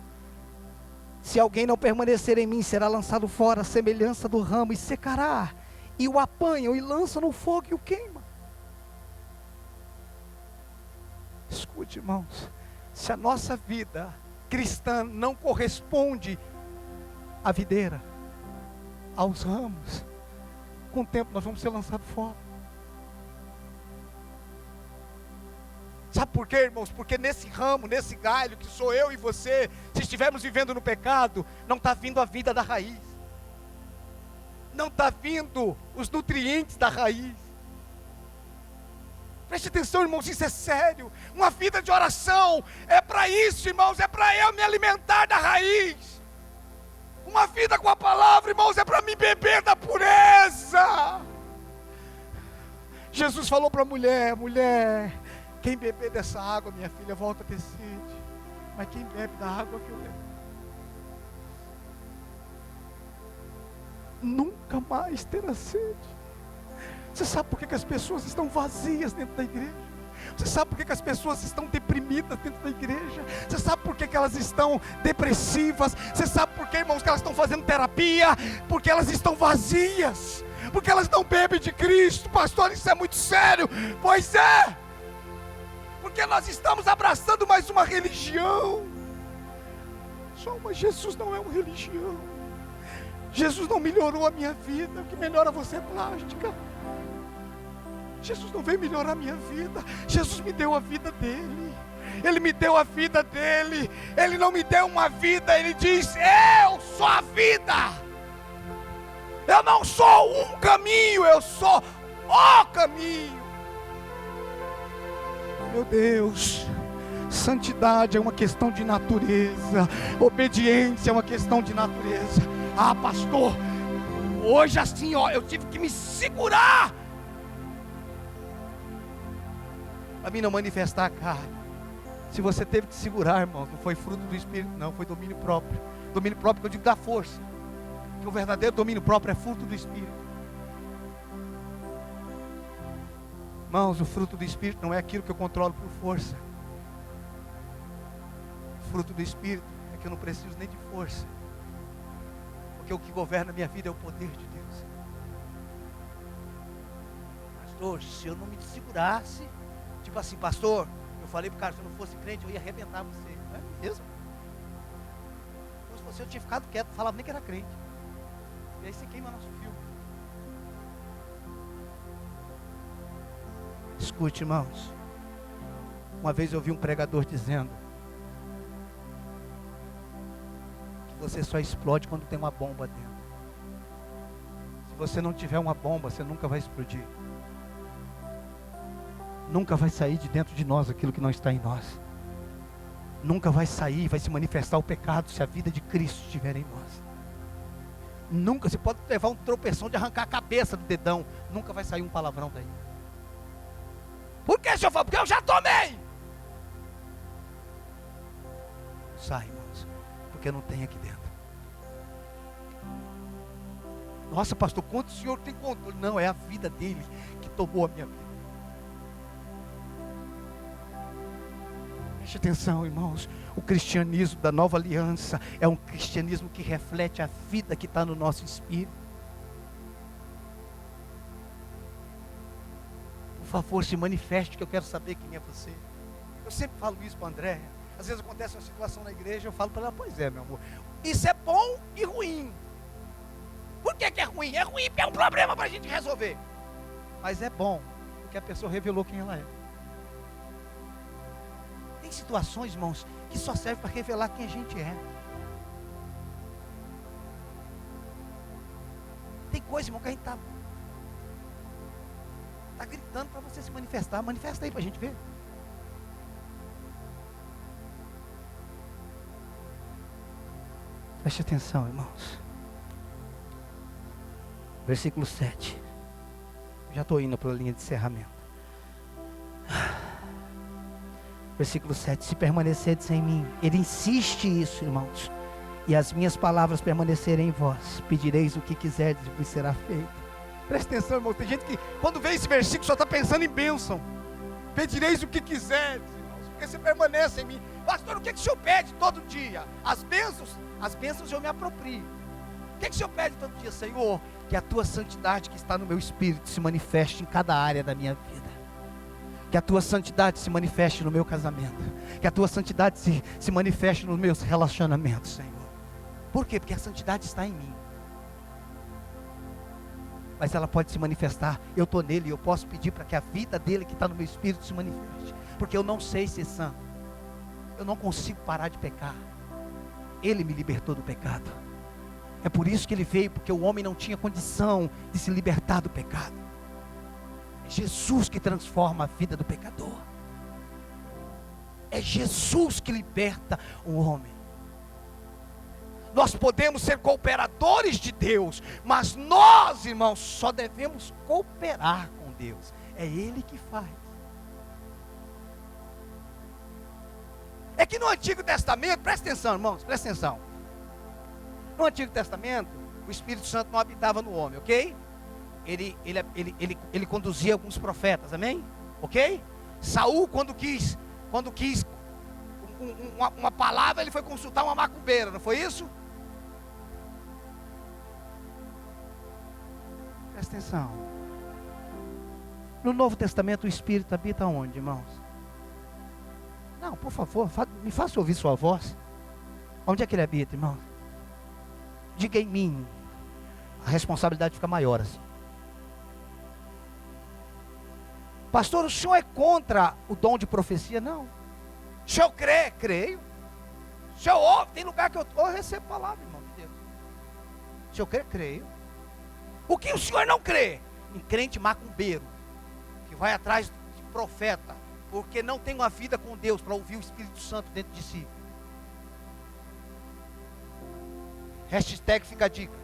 Speaker 1: Se alguém não permanecer em mim, será lançado fora. A semelhança do ramo, e secará. E o apanham e lançam no fogo e o queimam. Escute, irmãos. Se a nossa vida cristã não corresponde à videira, aos ramos, com o tempo nós vamos ser lançados fora. Sabe por quê, irmãos? Porque nesse ramo, nesse galho que sou eu e você, se estivermos vivendo no pecado, não está vindo a vida da raiz. Não está vindo os nutrientes da raiz. Preste atenção, irmãos, isso é sério. Uma vida de oração é para isso, irmãos, é para eu me alimentar da raiz. Uma vida com a palavra, irmãos, é para me beber da pureza. Jesus falou para a mulher, quem beber dessa água, minha filha, volta a ter sede. Mas quem bebe da água que eu bebo, nunca mais terá sede. Você sabe por que as pessoas estão vazias dentro da igreja? Você sabe por que as pessoas estão deprimidas dentro da igreja? Você sabe por que elas estão depressivas? Você sabe por que, irmãos, que elas estão fazendo terapia? Porque elas estão vazias. Porque elas não bebem de Cristo. Pastor, isso é muito sério. Pois é. Porque nós estamos abraçando mais uma religião. Jesus não é uma religião. Jesus não melhorou a minha vida. O que melhora você é plástica. Jesus não veio melhorar a minha vida. Jesus me deu a vida dele. Ele me deu a vida dele. Ele não me deu uma vida. Ele diz, eu sou a vida. Eu não sou um caminho, eu sou o caminho. Meu Deus, santidade é uma questão de natureza. Obediência é uma questão de natureza. Ah, pastor, hoje assim, ó, eu tive que me segurar para mim não manifestar a carne. Se você teve que segurar, irmão, não foi fruto do Espírito, não, foi domínio próprio. Domínio próprio que eu digo da força. Que o verdadeiro domínio próprio é fruto do Espírito. Irmãos, o fruto do Espírito não é aquilo que eu controlo por força. O fruto do Espírito é que eu não preciso nem de força. Porque o que governa a minha vida é o poder de Deus. pastor, se eu não me segurasse, tipo assim, pastor, eu falei pro cara, se eu não fosse crente, eu ia arrebentar você. Não é mesmo? Se fosse eu tinha ficado quieto, não falava nem que era crente. E aí você queima nosso filme. Escute, irmãos. Uma vez eu vi um pregador dizendo que você só explode quando tem uma bomba dentro. Se você não tiver uma bomba, você nunca vai explodir. Nunca vai sair de dentro de nós aquilo que não está em nós. Nunca vai sair, vai se manifestar o pecado se a vida de Cristo estiver em nós. Nunca, você pode levar um tropeção de arrancar a cabeça do dedão, nunca vai sair um palavrão daí. Por que, senhor fala? Porque eu já tomei. Sai, irmãos, porque não tem aqui dentro. Nossa, pastor, quanto o senhor tem controle? Não, é a vida dele que tomou a minha vida. Preste atenção, irmãos. O cristianismo da nova aliança é um cristianismo que reflete a vida que está no nosso espírito. Por favor, se manifeste, que eu quero saber quem é você. Eu sempre falo isso para o André. Às vezes acontece uma situação na igreja, eu falo para ela, pois é, meu amor, isso é bom e ruim. Por que é ruim? É ruim porque é um problema para a gente resolver. Mas é bom, porque a pessoa revelou quem ela é. Tem situações, irmãos, que só servem para revelar quem a gente é. Tem coisa, irmão, que a gente está gritando para você se manifestar. Manifesta aí para a gente ver. Preste atenção, irmãos. Versículo 7. Já estou indo para a linha de encerramento. Versículo 7. Se permanecerdes em mim. Ele insiste isso, irmãos. E as minhas palavras permanecerem em vós. Pedireis o que quiserdes e vos será feito. Presta atenção, irmãos. Tem gente que quando vê esse versículo só está pensando em bênção. Pedireis o que quiserdes, irmãos. Porque você permanece em mim. Pastor, o que o senhor pede todo dia? As bênçãos eu me aproprio. O que o senhor pede todo dia? Senhor, que a tua santidade que está no meu espírito se manifeste em cada área da minha vida. Que a tua santidade se manifeste no meu casamento. Que a tua santidade se manifeste nos meus relacionamentos, Senhor. Por quê? Porque a santidade está em mim. Mas ela pode se manifestar, eu estou nele e eu posso pedir para que a vida dele que está no meu espírito se manifeste. Porque eu não sei ser santo. Eu não consigo parar de pecar. Ele me libertou do pecado. É por isso que ele veio, porque o homem não tinha condição de se libertar do pecado. É Jesus que transforma a vida do pecador. É Jesus que liberta o homem. Nós podemos ser cooperadores de Deus, mas nós, irmãos, só devemos cooperar com Deus. É Ele que faz. É que no Antigo Testamento, presta atenção, irmãos, presta atenção. No Antigo Testamento, o Espírito Santo não habitava no homem, ok? Ele conduzia alguns profetas, amém? Ok? Saul, quando quis uma palavra, ele foi consultar uma macumbeira, não foi isso? Presta atenção. No Novo Testamento, o Espírito habita onde, irmãos? Não, por favor, me faça ouvir sua voz. Onde é que ele habita, irmãos? Diga em mim. A responsabilidade fica maior assim. Pastor, o senhor é contra o dom de profecia? Não. O senhor crê? Creio. O senhor ouve? Tem lugar que eu recebo palavra, irmão de Deus. O senhor crê? Creio. O que o senhor não crê? Em crente macumbeiro, que vai atrás de profeta, porque não tem uma vida com Deus para ouvir o Espírito Santo dentro de si. Hashtag fica a dica.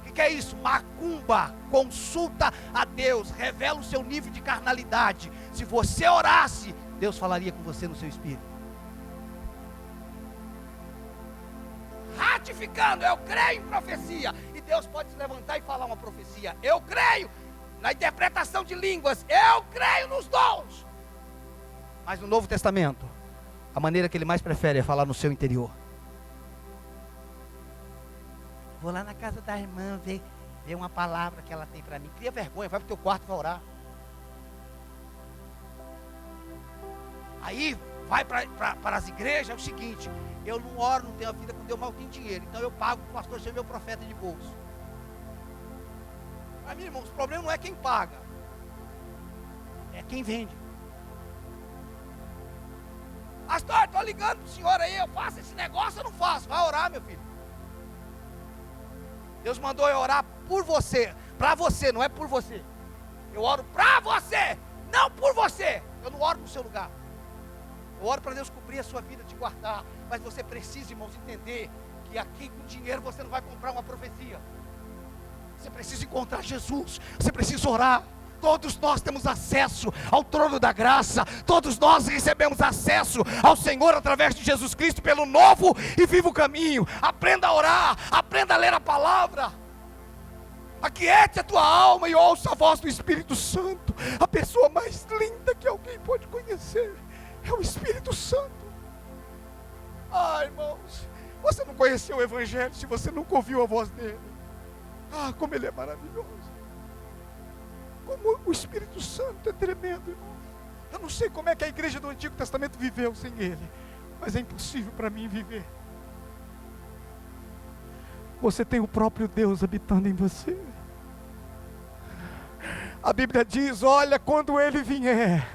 Speaker 1: O que é isso? Macumba. Consulta a Deus. Revela o seu nível de carnalidade. Se você orasse, Deus falaria com você no seu espírito. Ratificando, eu creio em profecia. E Deus pode se levantar e falar uma profecia. Eu creio na interpretação de línguas. Eu creio nos dons. Mas no Novo Testamento, a maneira que ele mais prefere é falar no seu interior. Vou lá na casa da irmã ver Vê uma palavra que ela tem para mim. Cria vergonha, vai para o teu quarto e vai orar. Aí, vai para as igrejas, é o seguinte: eu não oro, não tenho a vida com Deus, mas eu tenho dinheiro. Então eu pago para o pastor ser meu profeta de bolso. Mas, meu irmão, o problema não é quem paga, é quem vende. Pastor, estou ligando para o senhor aí, eu faço esse negócio, eu não faço. Vai orar, meu filho. Deus mandou eu orar por você, para você, não é por você. Eu oro para você, não por você. Eu não oro no seu lugar. Eu oro para Deus cobrir a sua vida, te guardar. Mas você precisa, irmãos, entender que aqui com dinheiro você não vai comprar uma profecia. Você precisa encontrar Jesus. Você precisa orar. Todos nós temos acesso ao trono da graça. Todos nós recebemos acesso ao Senhor através de Jesus Cristo pelo novo e vivo caminho. Aprenda a orar, aprenda a ler a palavra. Aquiete a tua alma e ouça a voz do Espírito Santo. A pessoa mais linda que alguém pode conhecer é o Espírito Santo. Irmãos, você não conheceu o Evangelho se você nunca ouviu a voz dele. Como ele é maravilhoso. Como o Espírito Santo é tremendo, irmão. Eu não sei como é que a igreja do Antigo Testamento viveu sem ele, mas é impossível para mim viver. Você tem o próprio Deus habitando em você. A Bíblia diz: olha, quando ele vier,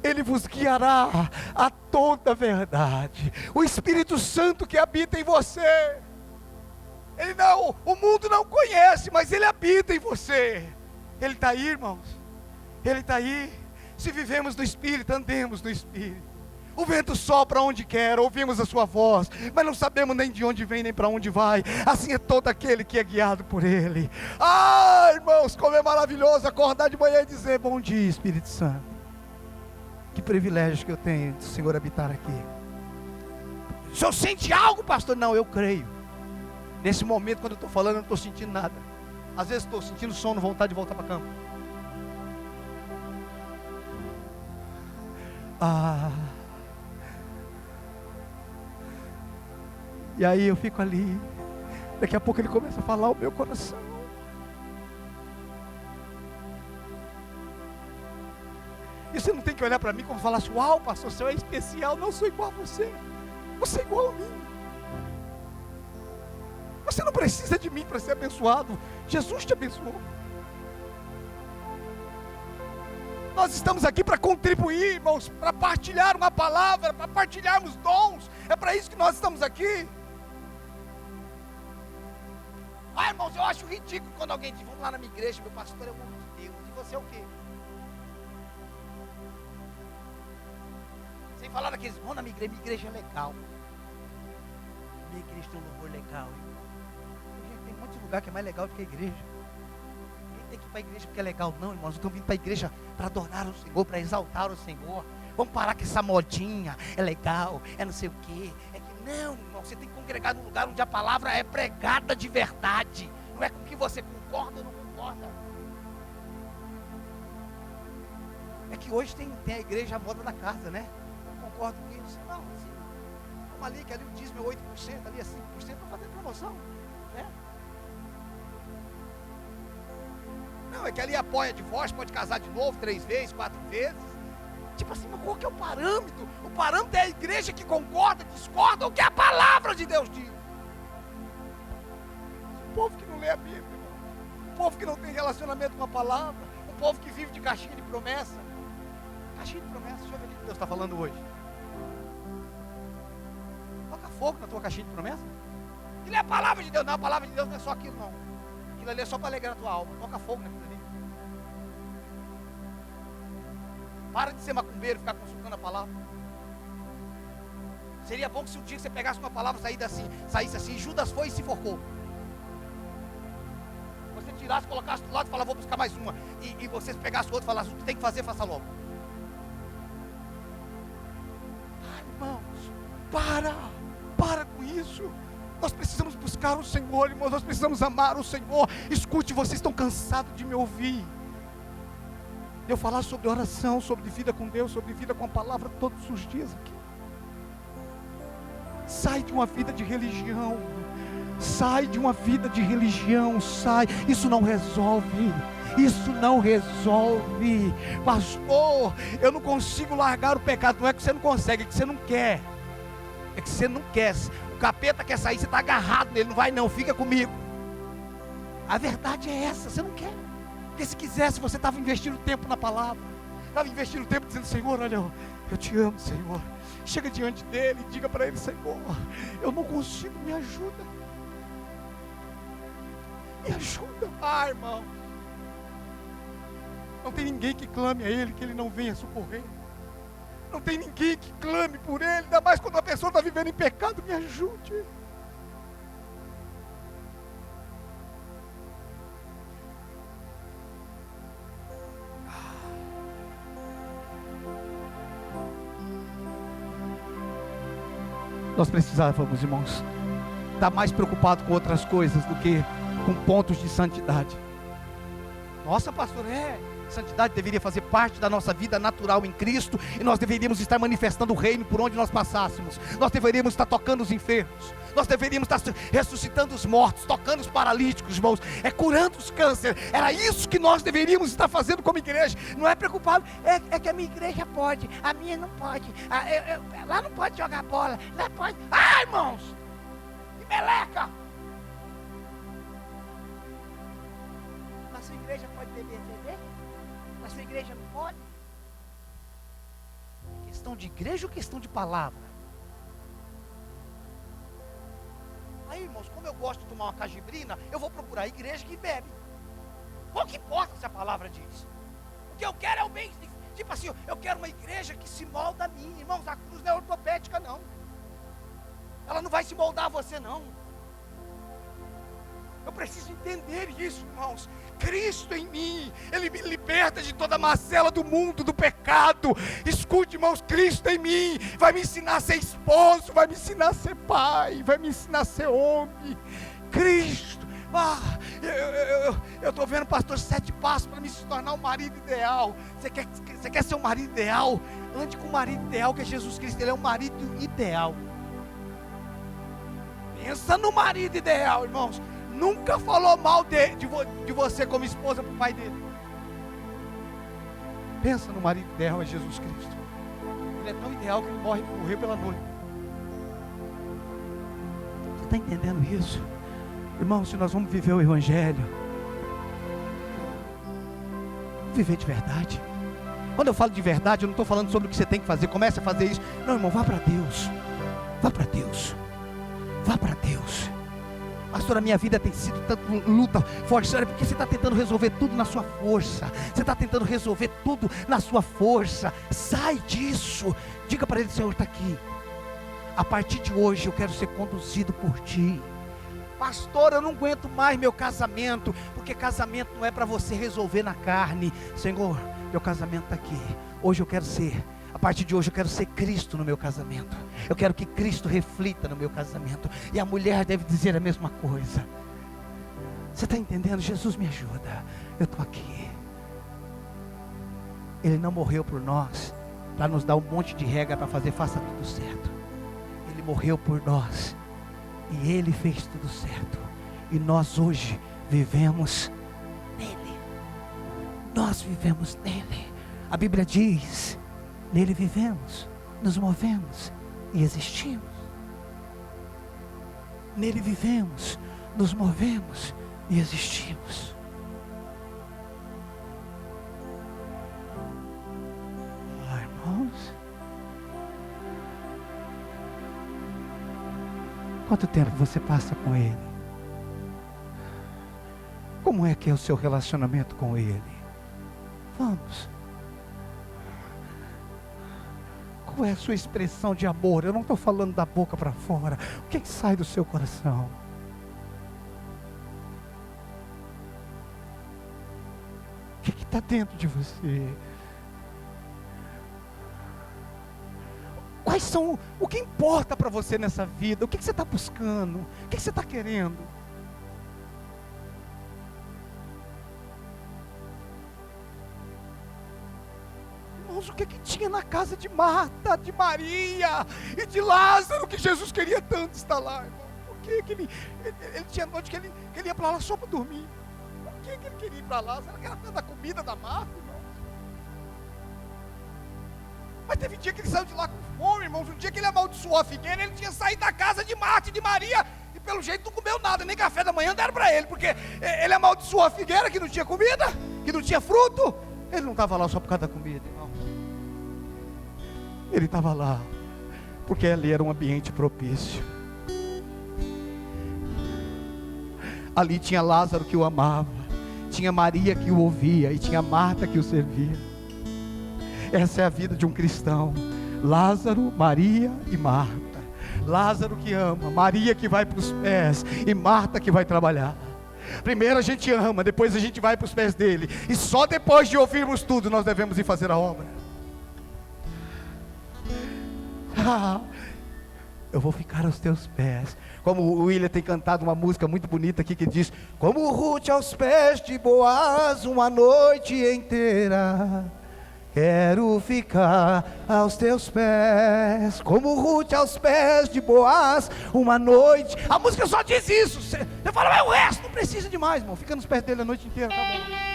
Speaker 1: ele vos guiará a toda a verdade. O Espírito Santo que habita em você, o mundo não conhece, mas ele habita em você. Ele está aí, irmãos. Ele está aí. Se vivemos no Espírito, andemos no Espírito. O vento sopra onde quer, ouvimos a sua voz, mas não sabemos nem de onde vem, nem para onde vai. Assim é todo aquele que é guiado por ele. Irmãos, como é maravilhoso acordar de manhã e dizer: bom dia, Espírito Santo. Que privilégio que eu tenho do Senhor habitar aqui. O senhor sente algo, pastor? Não, eu creio. Nesse momento, quando eu estou falando, eu não estou sentindo nada. Às vezes estou sentindo sono, vontade de voltar para a cama. E aí eu fico ali. Daqui a pouco ele começa a falar o meu coração. E você não tem que olhar para mim como se falasse: uau, pastor, o senhor é especial. Não sou igual a você. Você é igual a mim. Você não precisa de mim para ser abençoado. Jesus te abençoou. Nós estamos aqui para contribuir, irmãos, para partilhar uma palavra, para partilharmos dons. É para isso que nós estamos aqui. Irmãos, eu acho ridículo quando alguém diz: vamos lá na minha igreja, meu pastor é o homem de Deus. E você é o quê? Sem falar daqueles: vamos na minha igreja é legal. Minha igreja tem um louvor legal. Gente, tem um monte de lugar que é mais legal do que a igreja. Ninguém tem que ir para a igreja porque é legal, não, irmãos. Nós estamos vindo para a igreja para adorar o Senhor, para exaltar o Senhor. Vamos parar com essa modinha, é legal, é não sei o quê. Não, irmão, você tem que congregar num lugar onde a palavra é pregada de verdade. Não é com que você concorda ou não concorda. É que hoje tem a igreja, a moda da casa, né? Não concordo com isso. Não, assim, vamos ali, que ali o dízimo é 8%, ali é 5%, para fazer promoção, né? Não, é que ali apoia divórcio, pode casar de novo 3 vezes, 4 vezes. Tipo assim, mas qual que é o parâmetro? O parâmetro é a igreja que concorda, discorda, ou que a palavra de Deus diz. O povo que não lê a Bíblia, irmão. O povo que não tem relacionamento com a palavra. O povo que vive de caixinha de promessa. Caixinha de promessa, deixa eu ver o que Deus está falando hoje. Toca fogo na tua caixinha de promessa. Aquilo é a palavra de Deus. Não, a palavra de Deus não é só aquilo, não. Aquilo ali é só para alegrar a tua alma. Toca fogo naquilo ali. Para de ser macumbeiro e ficar consultando a palavra. Seria bom que se um dia você pegasse uma palavra saísse assim: Judas foi e se enforcou. Você tirasse, colocasse do lado e falasse: vou buscar mais uma. E você pegasse o outro e falasse: o que tem que fazer, faça logo. Irmãos, para com isso. Nós precisamos buscar o Senhor, irmãos. Nós precisamos amar o Senhor. Escute, vocês estão cansados de me ouvir. Eu falar sobre oração, sobre vida com Deus, sobre vida com a palavra todos os dias aqui. Sai de uma vida de religião. Sai de uma vida de religião, sai. Isso não resolve. Isso não resolve. Pastor, eu não consigo largar o pecado. Não é que você não consegue, é que você não quer. É que você não quer. O capeta quer sair, você está agarrado nele. Não vai não, fica comigo. A verdade é essa, você não quer. Porque se quisesse, você estava investindo tempo na palavra. Estava investindo tempo dizendo: Senhor, olha, eu te amo, Senhor. Chega diante dele e diga para ele: Senhor, eu não consigo, me ajuda. Me ajuda. Ah, irmão, não tem ninguém que clame a ele que ele não venha socorrer. Não tem ninguém que clame por ele, ainda mais quando a pessoa está vivendo em pecado. Me ajude. Nós precisávamos, irmãos, estar mais preocupados com outras coisas do que com pontos de santidade. Nossa, pastor, santidade deveria fazer parte da nossa vida natural em Cristo, e nós deveríamos estar manifestando o reino por onde nós passássemos. Nós deveríamos estar tocando os enfermos, nós deveríamos estar ressuscitando os mortos, tocando os paralíticos, irmãos, curando os cânceres. Era isso que nós deveríamos estar fazendo como igreja. Não é preocupado, é que a minha igreja pode, a minha não pode. Lá não pode jogar bola, lá pode. Ah, irmãos, que meleca! Na sua igreja pode beber cerveja? Na sua igreja não pode? Questão de igreja ou questão de palavra? Aí, irmãos, como eu gosto de tomar uma cajibrina, eu vou procurar a igreja que bebe. Pouco importa se a palavra diz. O que eu quero é o bem. Tipo assim, eu quero uma igreja que se molda a mim. Irmãos, a cruz não é ortopédica, não. Ela não vai se moldar a você, não. Eu preciso entender isso, irmãos. Cristo em mim, Ele me liberta de toda a macela do mundo, do pecado. Escute, irmãos, Cristo em mim vai me ensinar a ser esposo, vai me ensinar a ser pai, vai me ensinar a ser homem. Cristo, eu estou vendo, pastor, 7 passos para me se tornar um marido ideal. Você quer ser um marido ideal? Ande com o marido ideal, que é Jesus Cristo. Ele é um marido ideal. Pensa no marido ideal, irmãos. Nunca falou mal de você como esposa para o pai dele. Pensa no marido ideal, é Jesus Cristo. Ele é tão ideal que ele morreu pela noiva. Você está entendendo isso? Irmão, se nós vamos viver o Evangelho, viver de verdade. Quando eu falo de verdade, eu não estou falando sobre o que você tem que fazer. Comece a fazer isso. Não, irmão, vá para Deus. Vá para Deus. Vá para Deus. Pastor, a minha vida tem sido tanto luta, forçada, porque você está tentando resolver tudo na sua força. Você está tentando resolver tudo na sua força. Sai disso. Diga para ele: Senhor, está aqui. A partir de hoje eu quero ser conduzido por ti. Pastor, eu não aguento mais meu casamento, porque casamento não é para você resolver na carne. Senhor, meu casamento está aqui. Hoje eu quero ser. A partir de hoje eu quero ser Cristo no meu casamento. Eu quero que Cristo reflita no meu casamento. E a mulher deve dizer a mesma coisa. Você está entendendo? Jesus, me ajuda. Eu estou aqui. Ele não morreu por nós para nos dar um monte de regra para fazer, faça tudo certo. Ele morreu por nós. E Ele fez tudo certo. E nós hoje vivemos nele. Nós vivemos nele. A Bíblia diz: nele vivemos, nos movemos e existimos. Nele vivemos, nos movemos e existimos. Irmãos, quanto tempo você passa com Ele? Como é que é o seu relacionamento com Ele? Vamos. Qual é a sua expressão de amor? Eu não estou falando da boca para fora. O que sai do seu coração? O que está dentro de você? Quais são, o que importa para você nessa vida? O que você está buscando? O que você está querendo? O que tinha na casa de Marta, de Maria e de Lázaro, que Jesus queria tanto estar lá, irmão? que ele tinha noite que ele ia para lá só para dormir. Por que ele queria ir para lá? Será que era da comida da Marta, irmão? Mas teve dia que ele saiu de lá com fome, irmãos. Um dia que ele amaldiçoou a figueira, ele tinha saído da casa de Marta e de Maria, e pelo jeito não comeu nada, nem café da manhã deram para ele, porque ele amaldiçoou a figueira que não tinha comida, que não tinha fruto. Ele não estava lá só por causa da comida, irmão. Ele estava lá porque ali era um ambiente propício. Ali tinha Lázaro que o amava, tinha Maria que o ouvia, e tinha Marta que o servia. Essa é a vida de um cristão. Lázaro, Maria e Marta. Lázaro que ama, Maria que vai para os pés, e Marta que vai trabalhar. Primeiro a gente ama, depois a gente vai para os pés dele, e só depois de ouvirmos tudo nós devemos ir fazer a obra. Eu vou ficar aos teus pés. Como o William tem cantado uma música muito bonita aqui que diz: como Ruth aos pés de Boaz uma noite inteira, quero ficar aos teus pés. Como Ruth aos pés de Boaz uma noite. A música só diz isso. Você fala, mas o resto não precisa de mais, irmão. Fica nos pés dele a noite inteira, tá bom.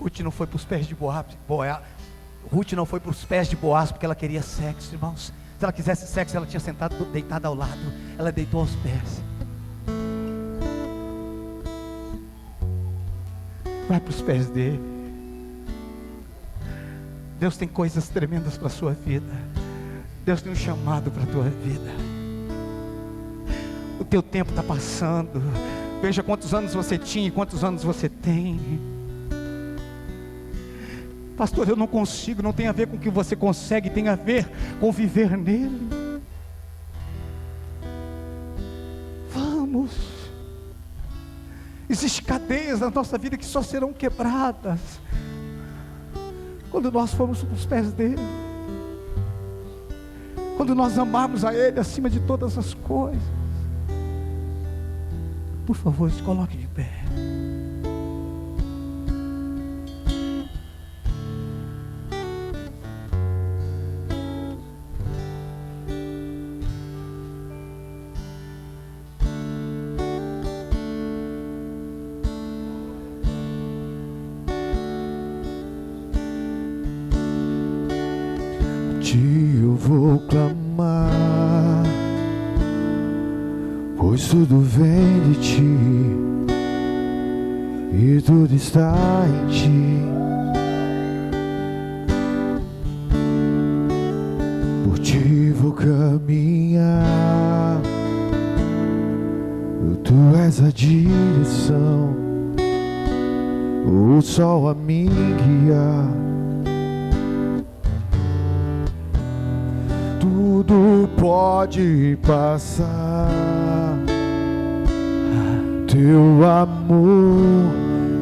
Speaker 1: Ruth não foi para os pés de Boaz. Ruth não foi para os pés de Boaz porque ela queria sexo, irmãos. Se ela quisesse sexo, ela tinha sentado deitada ao lado. Ela deitou aos pés. Vai para os pés dele. Deus tem coisas tremendas para a sua vida. Deus tem um chamado para a tua vida. O teu tempo está passando. Veja quantos anos você tinha e quantos anos você tem. Pastor, eu não consigo. Não tem a ver com o que você consegue, tem a ver com viver nele. Vamos. Existem cadeias na nossa vida que só serão quebradas quando nós formos para os pés dele, quando nós amarmos a ele acima de todas as coisas. Por favor, se coloque de pé.
Speaker 2: Eu vou clamar, pois tudo vem de ti e tudo está em ti. Por ti vou caminhar, tu és a direção, o sol a me guiar. Tudo pode passar, teu amor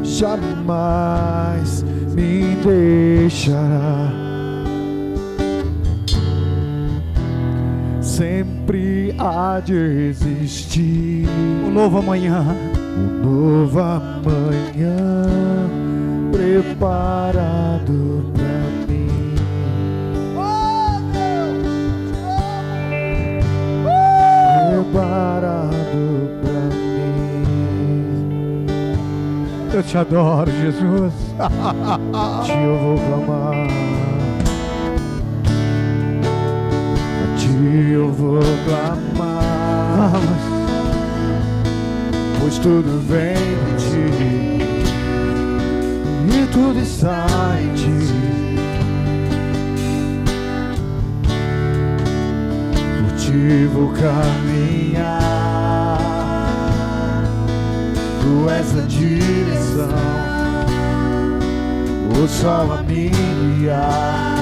Speaker 2: jamais me deixará. Sempre há de existir
Speaker 1: Um novo amanhã.
Speaker 2: um novo amanhã preparado pra mim. Preparado pra mim.
Speaker 1: Eu te adoro, Jesus.
Speaker 2: A ti eu vou clamar, a ti eu vou clamar.
Speaker 1: Vamos.
Speaker 2: Pois tudo vem de ti e tudo está em ti. Por ti vou caminhar, tu és a direção, o sol a me guiar.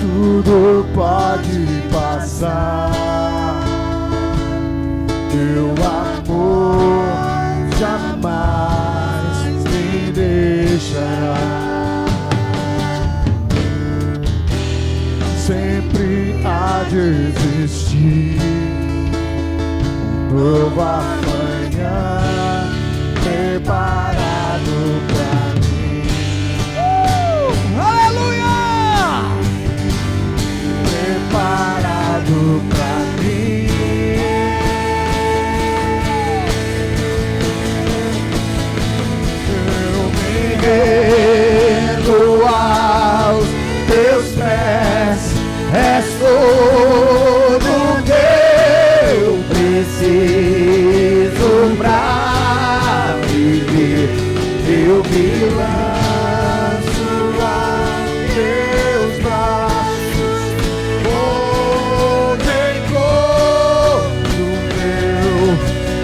Speaker 2: Tudo pode passar, teu amor jamais me deixará. Sempre há de existir um novo amanhã preparado pra mim.
Speaker 1: Aleluia!
Speaker 2: preciso pra viver. Eu me lanço a teus braços, onde encontro meu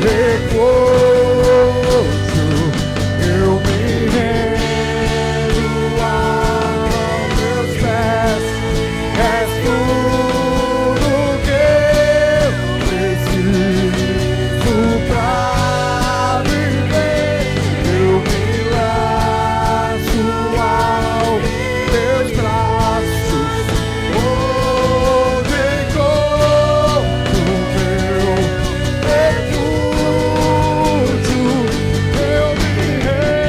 Speaker 2: repouso. Eu me rendo aos teus pés. És tudo que eu preciso pra viver. Eu me lanço aos teus braços, onde encontro meu refúgio. Eu me rendo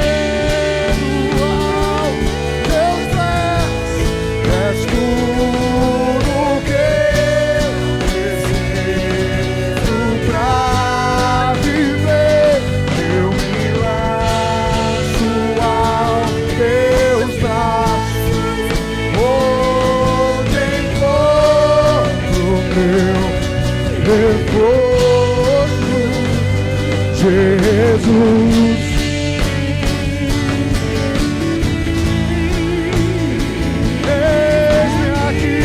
Speaker 2: aos teus pés. És tudo que eu preciso pra viver. Eu me lanço aos teus braços, onde encontro meu repouso. Jesus, eis-me aqui.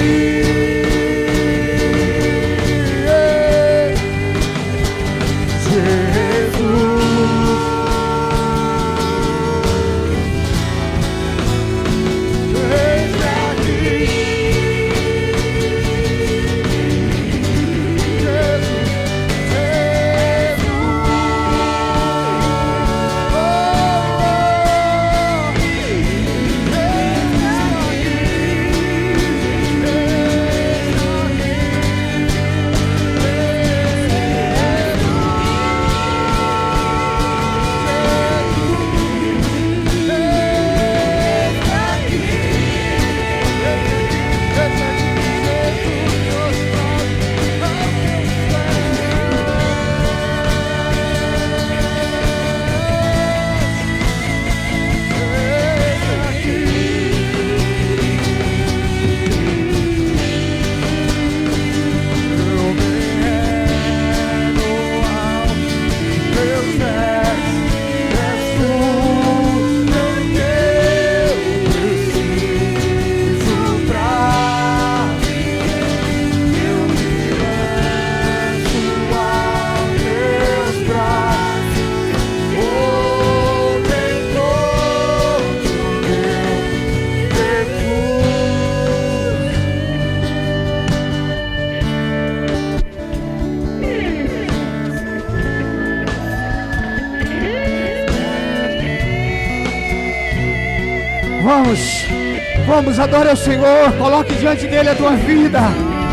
Speaker 2: Vamos, adore ao Senhor, coloque diante dele a tua vida.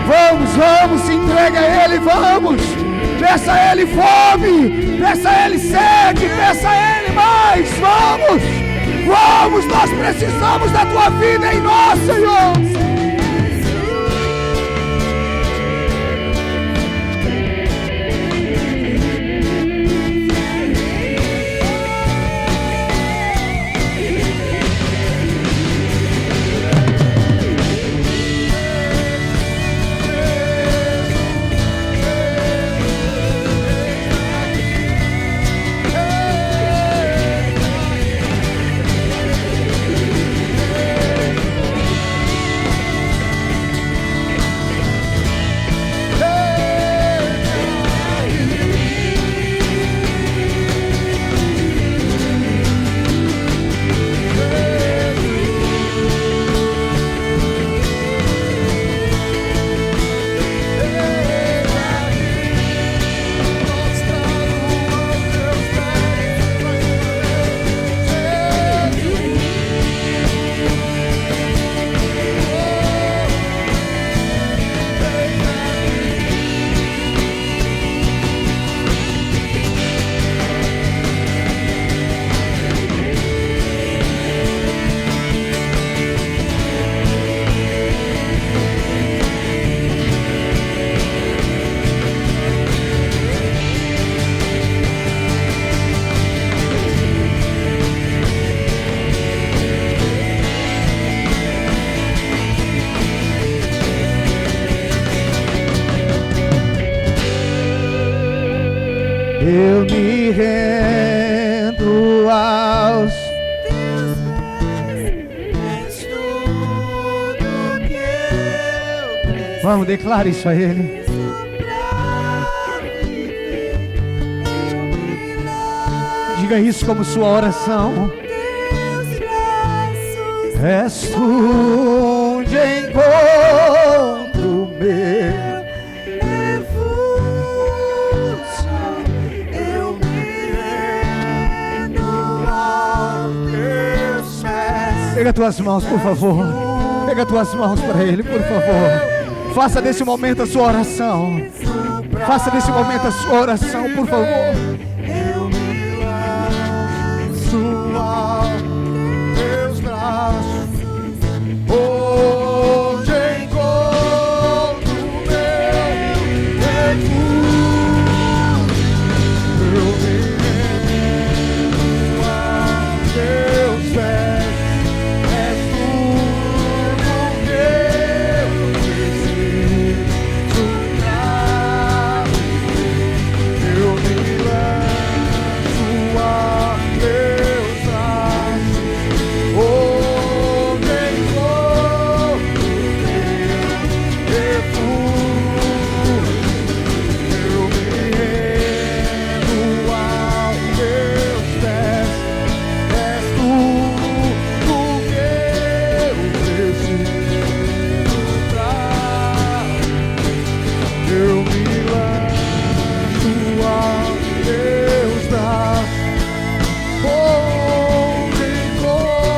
Speaker 2: Vamos, se entregue a ele, vamos. Peça a ele fome, peça a ele sede, peça a ele mais. Vamos, nós precisamos da tua vida em nós, Senhor. eu me rendo aos
Speaker 3: teus pés, és tudo que eu preciso.
Speaker 2: Vamos, declara isso a Ele. Diga isso como sua oração.
Speaker 3: Teus braços,
Speaker 2: És tu de encontro meu.
Speaker 3: refúgio, eu me rendo aos teus pés.
Speaker 2: Pega tuas mãos, por favor. Pega tuas mãos para Ele, por favor. Faça desse momento a sua oração. Faça desse momento a sua oração, por favor.
Speaker 3: Eu me lanço aos teus braços, onde encontro meu refúgio. Eu me rendo aos teus pés, és tudo que eu preciso pra viver. Eu me lanço a teus braços, onde encontro meu refúgio. Eu me rendo aos teus pés, és tudo que eu preciso pra eu me lanço aos teus braços, onde encontro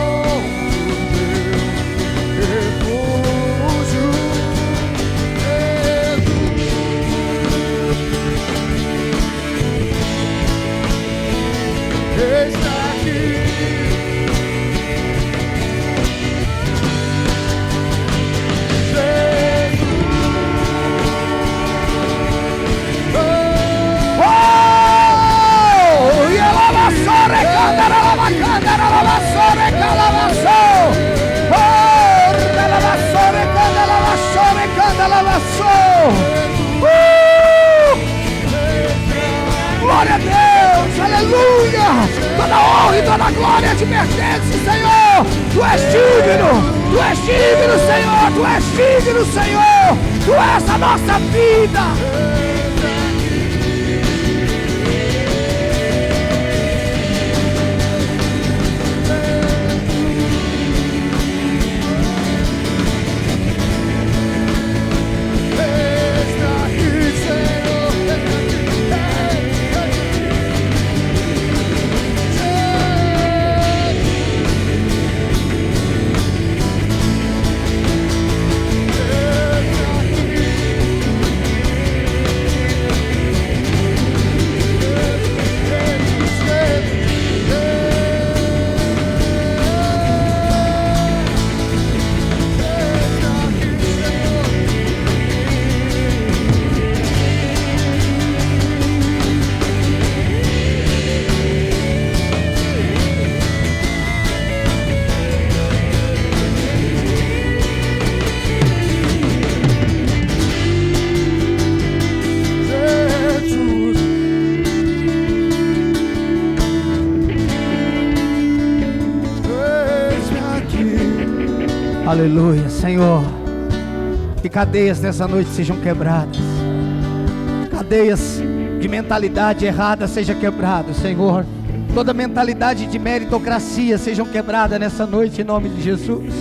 Speaker 3: meu refúgio. Está aqui.
Speaker 2: Oh! E ela amassou, recanda, ela bacana, ela amassou, recanda, ela amassou. Oh! Ela amassou, recanda, ela amassou, recanda, ela amassou. Glória a Deus, aleluia. Toda honra e toda glória te pertence, Senhor. Tu és digno, Senhor. Tu és digno, Senhor. Tu és a nossa vida. Aleluia, Senhor. Que cadeias nessa noite sejam quebradas. Cadeias de mentalidade errada sejam quebradas, Senhor. Toda mentalidade de meritocracia sejam quebradas nessa noite, em nome de Jesus.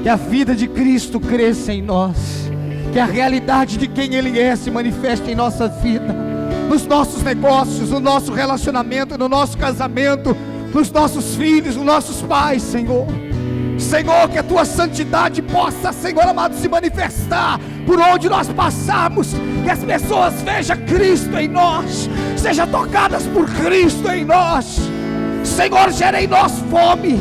Speaker 2: Que a vida de Cristo cresça em nós. Que a realidade de quem Ele é se manifeste em nossa vida, nos nossos negócios, no nosso relacionamento, no nosso casamento, nos nossos filhos, nos nossos pais, Senhor. Senhor, que a Tua santidade possa, Senhor amado, se manifestar por onde nós passarmos. Que as pessoas vejam Cristo em nós, sejam tocadas por Cristo em nós. Senhor, gera em nós fome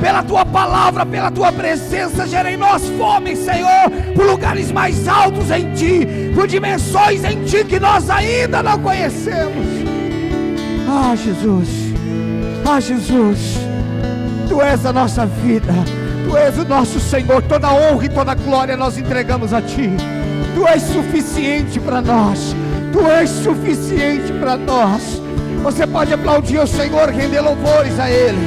Speaker 2: pela Tua palavra, pela Tua presença. Gera em nós fome, Senhor, por lugares mais altos em Ti, por dimensões em Ti que nós ainda não conhecemos. Ah, Jesus, ah, Jesus, Tu és a nossa vida, Tu és o nosso Senhor. Toda honra e toda glória nós entregamos a Ti. Tu és suficiente para nós. Tu és suficiente para nós. Você pode aplaudir o Senhor, render louvores a Ele.